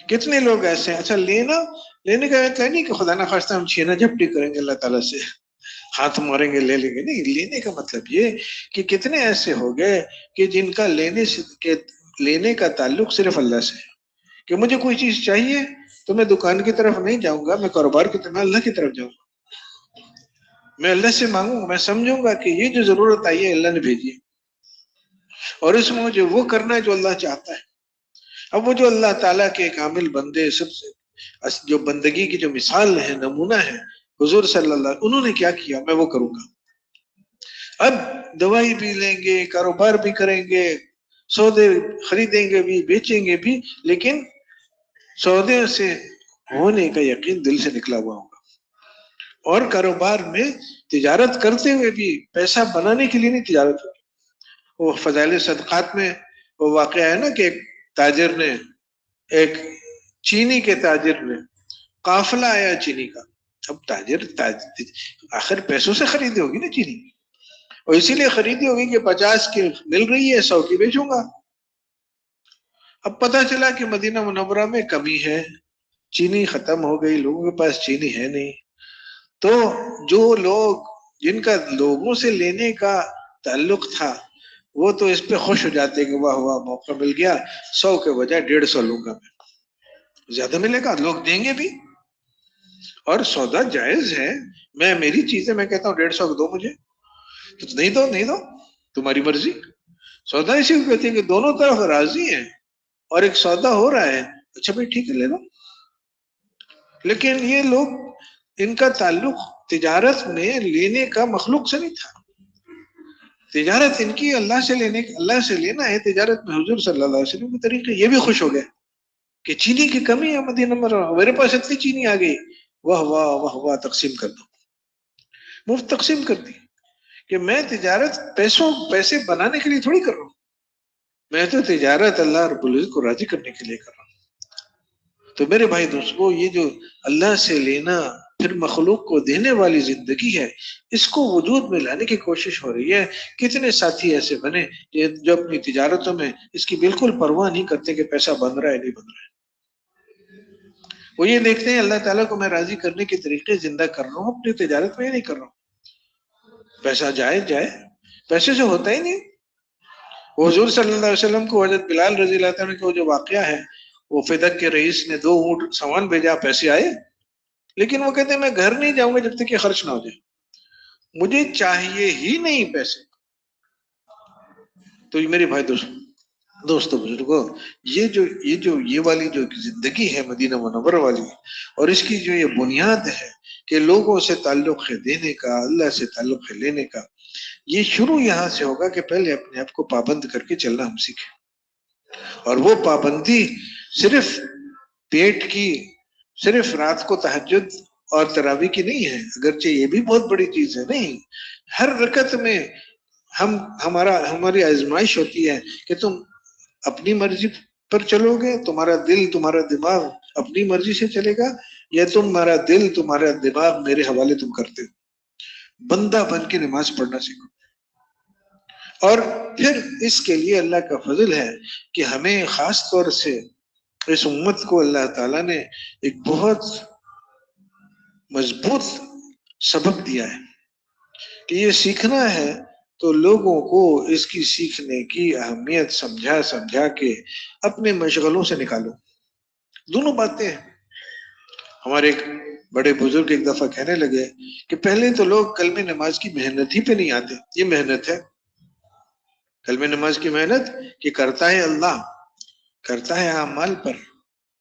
کتنے لوگ ایسے ہیں. اچھا لینے کا مطلب نہیں کہ خدا نہ خواستہ ہم چھینا جھپٹی کریں گے اللہ تعالیٰ سے, ہاتھ ماریں گے لے لیں گے, نہیں. لینے کا مطلب یہ کہ کتنے ایسے ہو گئے کہ جن کا لینے کا تعلق صرف اللہ سے ہے, کہ مجھے کوئی چیز چاہیے تو میں دکان کی طرف نہیں جاؤں گا, میں کاروبار کی طرف, میں اللہ کی طرف جاؤں گا, میں اللہ سے مانگوں گا, میں سمجھوں گا کہ یہ جو ضرورت آئی ہے اللہ نے بھیجی ہے, اور اس میں مجھے وہ کرنا ہے جو اللہ چاہتا ہے. اب وہ جو اللہ تعالیٰ کے کامل بندے, سب سے جو بندگی کی جو مثال ہے, نمونہ ہے حضور صلی اللہ علیہ وسلم, انہوں نے کیا کیا میں وہ کروں گا. اب دوائی بھی لیں گے, کاروبار بھی کریں گے, سودے خریدیں گے بھی, بیچیں گے بھی, لیکن سودے سے ہونے کا یقین دل سے نکلا ہوا ہوگا. اور کاروبار میں تجارت کرتے ہوئے بھی پیسہ بنانے کے لیے نہیں تجارت ہوگی. وہ فضائل صدقات میں وہ واقعہ ہے نا کہ ایک تاجر نے, ایک چینی کے تاجر نے, قافلہ آیا چینی کا. اب تاجر آخر پیسوں سے خریدی ہوگی نا چینی, اور اسی لیے خریدی ہوگی کہ 50 کی مل رہی ہے 100 کی بیچوں گا. اب پتا چلا کہ مدینہ منورہ میں کمی ہے, چینی ختم ہو گئی, لوگوں کے پاس چینی ہے نہیں. تو جو لوگ جن کا لوگوں سے لینے کا تعلق تھا وہ تو اس پہ خوش ہو جاتے کہ واہ واہ موقع مل گیا, 100 کے بجائے 150 لوں گا, میں زیادہ ملے گا, لوگ دیں گے بھی, اور سودا جائز ہے. میں میری چیز ہے, میں کہتا ہوں 150 دو مجھے, تو نہیں دو تمہاری مرضی. سودا اسی کو کہتے ہیں کہ دونوں طرف راضی ہیں اور ایک سودا ہو رہا ہے, اچھا بھائی ٹھیک ہے لے لو. لیکن یہ لوگ, ان کا تعلق تجارت میں لینے کا مخلوق سے نہیں تھا. تجارت ان کی اللہ سے لینا ہے. تجارت میں حضور صلی اللہ علیہ وسلم کے طریقے. یہ بھی خوش ہو گئے کہ چینی کی کمی ہے مدینہ میں, میرے پاس اتنی چینی آ گئی, واہ واہ واہ واہ, تقسیم کر دو, مفت تقسیم کر دی. کہ میں تجارت پیسے بنانے کے لیے تھوڑی کر رہا ہوں, میں تو تجارت اللہ رب العزت کو راضی کرنے کے لیے کر رہا ہوں. تو میرے بھائی دوستو, یہ جو اللہ سے لینا پھر مخلوق کو دینے والی زندگی ہے، اس کو وجود میں لانے کی کوشش ہو رہی ہے۔ کتنے ساتھی ایسے بنے جو اپنی تجارتوں میں اس کی بالکل پرواہ نہیں کرتے کہ پیسہ بن رہا ہے نہیں بن رہا ہے، وہ یہ دیکھتے ہیں اللہ تعالیٰ کو میں راضی کرنے کے طریقے زندہ کر رہا ہوں، اپنی تجارت میں یہ نہیں کر رہا ہوں، پیسہ جائے جائے، پیسے سے ہوتا ہی نہیں۔ حضور صلی اللہ علیہ وسلم کو حضرت بلال رضی اللہ عنہ کا جو واقعہ ہے، وہ فدق کے رئیس نے 2 اونٹ سامان بھیجا، پیسے آئے، لیکن وہ کہتے ہیں میں گھر نہیں جاؤں گا جب تک کہ خرچ نہ ہو جائے، مجھے چاہیے ہی نہیں پیسے۔ تو یہ میرے بھائی دوستو بزرگوں، یہ والی جو زندگی ہے مدینہ منورہ والی، اور اس کی جو یہ بنیاد ہے کہ لوگوں سے تعلق ہے دینے کا، اللہ سے تعلق ہے لینے کا، یہ شروع یہاں سے ہوگا کہ پہلے اپنے آپ کو پابند کر کے چلنا ہم سیکھیں۔ اور وہ پابندی صرف پیٹ کی، صرف رات کو تہجد اور تراویح کی نہیں ہے، اگرچہ یہ بھی بہت بڑی چیز ہے، نہیں، ہر رکعت میں ہماری آزمائش ہوتی ہے کہ تم اپنی مرضی پر چلو گے، تمہارا دل تمہارا دماغ اپنی مرضی سے چلے گا، یا تمہارا دل تمہارا دماغ میرے حوالے تم کرتے ہو۔ بندہ بن کے نماز پڑھنا سیکھو۔ اور پھر اس کے لیے اللہ کا فضل ہے کہ ہمیں خاص طور سے اس امت کو اللہ تعالیٰ نے ایک بہت مضبوط سبق دیا ہے کہ یہ سیکھنا ہے تو لوگوں کو اس کی سیکھنے کی اہمیت سمجھا کے اپنے مشغلوں سے نکالو۔ دونوں باتیں ہیں۔ ہمارے ایک بڑے بزرگ ایک دفعہ کہنے لگے کہ پہلے تو لوگ کلمہ نماز کی محنت ہی پہ نہیں آتے، یہ محنت ہے کلمہ نماز کی محنت کہ کرتا ہے اللہ، کرتا ہے اعمال پر،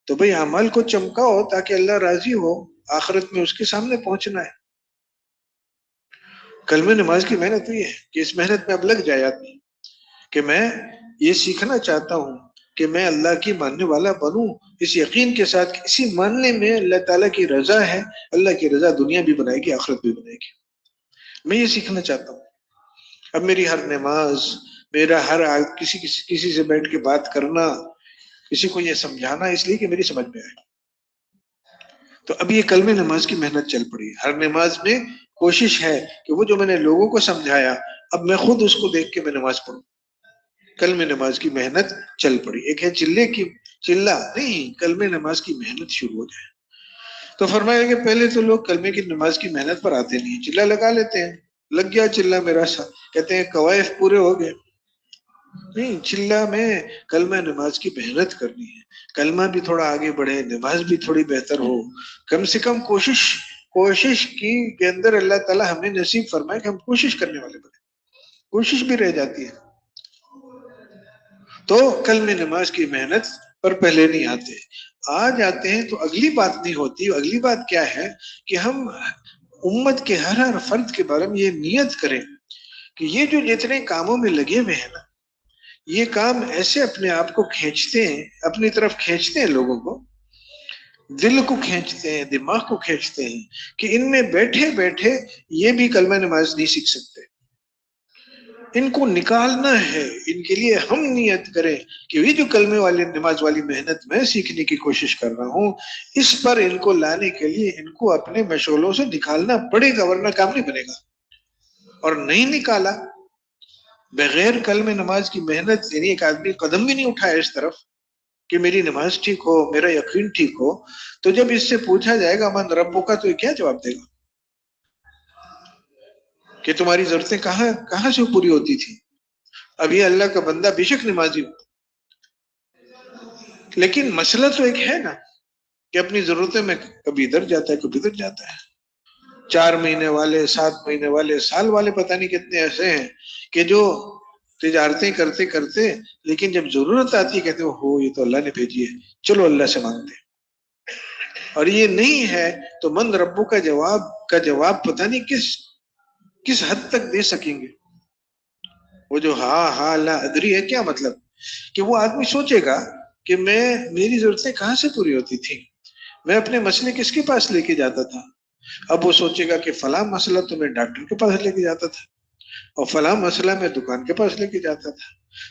تو بھئی اعمال کو چمکاؤ تاکہ اللہ راضی ہو، آخرت میں اس کے سامنے پہنچنا ہے۔ کلمہ نماز کی محنت یہ ہے کہ اس محنت میں اب لگ جائے آدمی کہ میں یہ سیکھنا چاہتا ہوں کہ میں اللہ کی ماننے والا بنوں، اس یقین کے ساتھ کہ اسی ماننے میں اللہ تعالیٰ کی رضا ہے، اللہ کی رضا دنیا بھی بنائے گی آخرت بھی بنائے گی۔ میں یہ سیکھنا چاہتا ہوں۔ اب میری ہر نماز، میرا ہر کسی سے بیٹھ کے بات کرنا، کسی کو یہ سمجھانا اس لیے کہ میری سمجھ میں آئے۔ تو اب یہ کلمہ نماز کی محنت چل پڑی، ہر نماز میں کوشش ہے کہ وہ جو میں نے لوگوں کو سمجھایا اب میں خود اس کو دیکھ کے میں نماز پڑھوں۔ کلمہ نماز کی محنت چل پڑی۔ ایک ہے چلہ نہیں، کلمہ نماز کی محنت شروع ہو جائے۔ تو فرمایا کہ پہلے تو لوگ کلمے کی نماز کی محنت پر آتے نہیں، چلہ لگا لیتے ہیں، لگ گیا چلہ میرا سا، کہتے ہیں قوائف پورے ہو گئے۔ نہیں، چلہ میں کلمہ نماز کی محنت کرنی ہے، کلمہ بھی تھوڑا آگے بڑھے، نماز بھی تھوڑی بہتر ہو، کم سے کم کوشش کی کے اندر اللہ تعالیٰ ہمیں نصیب فرمائے کہ ہم کوشش کرنے والے بنے، کوشش بھی رہ جاتی ہے۔ تو کلمہ نماز کی محنت پر پہلے نہیں آتے، آ جاتے ہیں تو اگلی بات نہیں ہوتی۔ اگلی بات کیا ہے کہ ہم امت کے ہر فرد کے بارے میں یہ نیت کریں کہ یہ جو جتنے کاموں میں لگے ہوئے ہیں نا، یہ کام ایسے اپنے آپ کو کھینچتے ہیں، اپنی طرف کھینچتے ہیں، لوگوں کو دل کو کھینچتے ہیں، دماغ کو کھینچتے ہیں کہ ان میں بیٹھے بیٹھے یہ بھی کلمہ نماز نہیں سیکھ سکتے، ان کو نکالنا ہے۔ ان کے لیے ہم نیت کریں کہ یہ جو کلمے والی نماز والی محنت میں سیکھنے کی کوشش کر رہا ہوں، اس پر ان کو لانے کے لیے ان کو اپنے مشغلوں سے نکالنا پڑے گا، ورنہ کام نہیں بنے گا۔ اور نہیں نکالا بغیر کلمہ نماز کی محنت، یعنی ایک آدمی قدم بھی نہیں اٹھایا اس طرف کہ میری نماز ٹھیک ہو، میرا یقین ٹھیک ہو، تو جب اس سے پوچھا جائے گا من ربوں کا، تو یہ کیا جواب دے گا کہ تمہاری ضرورتیں کہاں سے پوری ہوتی تھی؟ اب یہ اللہ کا بندہ بے شک نمازی ہو، لیکن مسئلہ تو ایک ہے نا کہ اپنی ضرورتیں میں کبھی ادھر جاتا ہے کبھی ادھر جاتا ہے۔ 4 مہینے والے، 7 مہینے والے، سال والے پتہ نہیں کتنے ایسے ہیں کہ جو تجارتیں کرتے کرتے، لیکن جب ضرورت آتی ہے کہتے ہو یہ تو اللہ نے بھیجی ہے، چلو اللہ سے مانگتے ہیں۔ اور یہ نہیں ہے تو من ربوں کا جواب پتہ نہیں کس حد تک دے سکیں گے۔ وہ جو ہاں لا ادری ہے، کیا مطلب کہ وہ آدمی سوچے گا کہ میری ضرورتیں کہاں سے پوری ہوتی تھی، میں اپنے مسئلے کس کے پاس لے کے جاتا تھا۔ اب وہ سوچے گا کہ فلاں مسئلہ تو میں ڈاکٹر کے پاس لے کے جاتا تھا، اور فلاں مسئلہ میں دکان کے پاس لے کے جاتا تھا،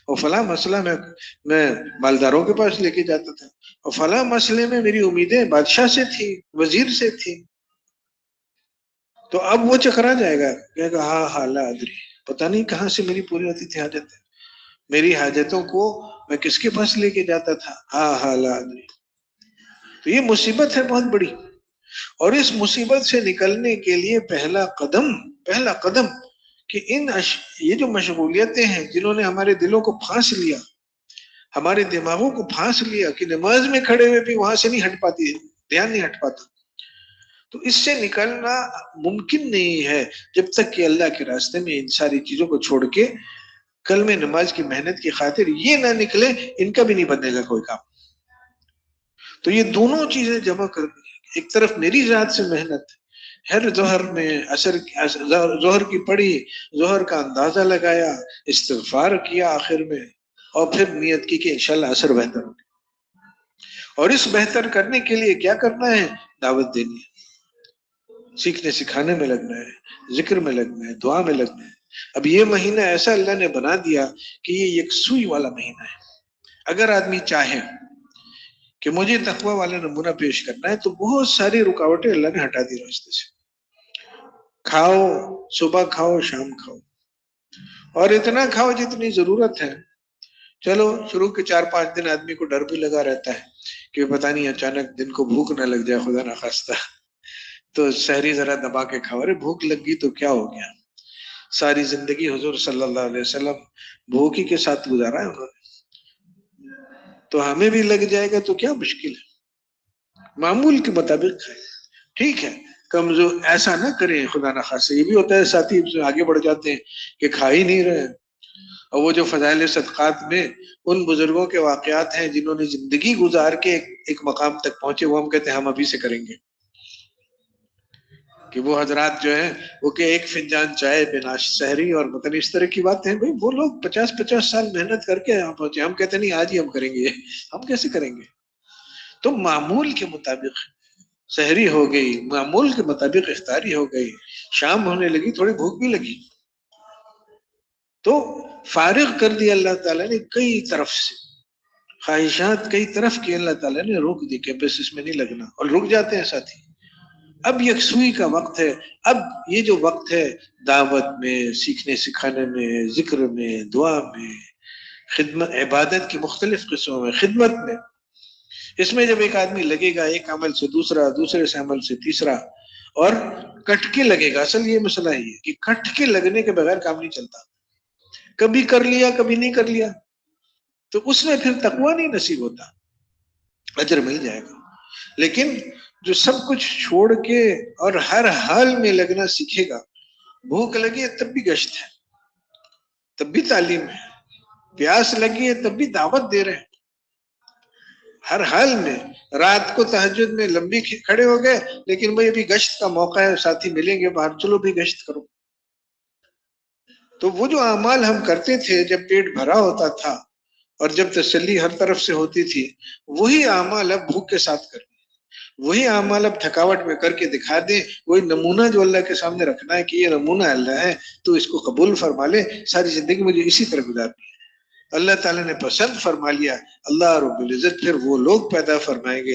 اور فلاں مسئلہ میں مالداروں کے پاس لے کے جاتا تھا، اور فلاں مسئلے میں میری امیدیں بادشاہ سے تھی، وزیر سے تھی۔ تو اب وہ چکرا جائے گا، کہے گا ہاں لا ادری، پتہ نہیں کہاں سے میری پوری ہوتی تھی حاجت، میری حاجتوں کو میں کس کے پاس لے کے جاتا تھا، ہاں لا ادری۔ تو یہ مصیبت ہے بہت بڑی، اور اس مصیبت سے نکلنے کے لیے پہلا قدم کہ یہ جو مشغولیتیں ہیں جنہوں نے ہمارے دلوں کو پھانس لیا، ہمارے دماغوں کو پھانس لیا کہ نماز میں کھڑے ہوئے بھی وہاں سے نہیں ہٹ پاتی، دھیان نہیں ہٹ پاتا، تو اس سے نکلنا ممکن نہیں ہے جب تک کہ اللہ کے راستے میں ان ساری چیزوں کو چھوڑ کے کلمہ نماز کی محنت کی خاطر یہ نہ نکلے، ان کا بھی نہیں بنے گا کوئی کام۔ تو یہ دونوں چیزیں جمع کرنی ہے، ایک طرف میری ذات سے محنت، ہر ظہر میں ظہر کی پڑھی، ظہر کا اندازہ لگایا، استغفار کیا آخر میں، اور پھر نیت کی کہ انشاءاللہ عصر بہتر ہوگی، اور اس بہتر کرنے کے لیے کیا کرنا ہے؟ دعوت دینی ہے، سیکھنے سکھانے میں لگنا ہے، ذکر میں لگنا ہے، دعا میں لگنا ہے۔ اب یہ مہینہ ایسا اللہ نے بنا دیا کہ یہ یکسوئی والا مہینہ ہے، اگر آدمی چاہے کہ مجھے تقوی والا نمونہ پیش کرنا ہے تو بہت ساری رکاوٹیں اللہ نے ہٹا دی راستے سے۔ کھاؤ، صبح کھاؤ، شام کھاؤ، اور اتنا کھاؤ جتنی ضرورت ہے۔ چلو شروع کے 4-5 دن آدمی کو ڈر بھی لگا رہتا ہے کہ پتہ نہیں اچانک دن کو بھوک نہ لگ جائے، خدا نخواستہ، تو سحری ذرا دبا کے کھاؤ۔ ارے بھوک لگ گئی تو کیا ہو گیا، ساری زندگی حضور صلی اللہ علیہ وسلم بھوک ہی کے ساتھ گزارا ہے انہوں نے، تو ہمیں بھی لگ جائے گا تو کیا مشکل ہے، معمول کے مطابق کھائیں، ٹھیک ہے، کمزور ایسا نہ کریں خدا نخواستہ۔ یہ بھی ہوتا ہے ساتھی آگے بڑھ جاتے ہیں کہ کھا ہی نہیں رہے، اور وہ جو فضائل صدقات میں ان بزرگوں کے واقعات ہیں جنہوں نے زندگی گزار کے ایک مقام تک پہنچے، وہ ہم کہتے ہیں ہم ابھی سے کریں گے، کہ وہ حضرات جو ہیں وہ کہ ایک فنجان چائے بنا سحری اور پتہ نہیں اس طرح کی بات ہے۔ بھائی وہ لوگ 50-50 سال محنت کر کے یہاں پہنچے، ہم کہتے نہیں آج ہی ہم کریں گے، ہم کیسے کریں گے؟ تو معمول کے مطابق سحری ہو گئی، معمول کے مطابق افطاری ہو گئی، شام ہونے لگی، تھوڑی بھوک بھی لگی، تو فارغ کر دیا اللہ تعالیٰ نے کئی طرف سے، خواہشات کئی طرف کی اللہ تعالیٰ نے روک دی کہ بس اس میں نہیں لگنا، اور رک جاتے ہیں ساتھی۔ اب یکسوئی کا وقت ہے، اب یہ جو وقت ہے دعوت میں، سیکھنے سکھانے میں، ذکر میں، دعا میں، خدمت، عبادت کی مختلف قسموں میں، خدمت میں، اس میں جب ایک آدمی لگے گا ایک عمل سے دوسرا، دوسرے سے عمل سے تیسرا، اور کٹ کے لگے گا، اصل یہ مسئلہ ہی ہے کہ کٹ کے لگنے کے بغیر کام نہیں چلتا، کبھی کر لیا کبھی نہیں کر لیا تو اس میں پھر تقویٰ نہیں نصیب ہوتا، اجر مل جائے گا، لیکن جو سب کچھ چھوڑ کے اور ہر حال میں لگنا سیکھے گا، بھوک لگی ہے تب بھی گشت ہے، تب بھی تعلیم ہے، پیاس لگی ہے تب بھی دعوت دے رہے ہیں، ہر حال میں، رات کو تہجد میں لمبی کھڑے ہو گئے لیکن بھئی ابھی گشت کا موقع ہے، ساتھی ملیں گے باہر، چلو بھی گشت کرو۔ تو وہ جو اعمال ہم کرتے تھے جب پیٹ بھرا ہوتا تھا اور جب تسلی ہر طرف سے ہوتی تھی، وہی اعمال اب بھوک کے ساتھ کریں، وہی اعمال اب تھکاوٹ میں کر کے دکھا دیں، وہی نمونہ جو اللہ کے سامنے رکھنا ہے کہ یہ نمونہ اللہ ہے، تو اس کو قبول فرما لے، ساری زندگی مجھے اسی طرح گزارنی ہے۔ اللہ تعالیٰ نے پسند فرما لیا، اللہ رب العزت پھر وہ لوگ پیدا فرمائیں گے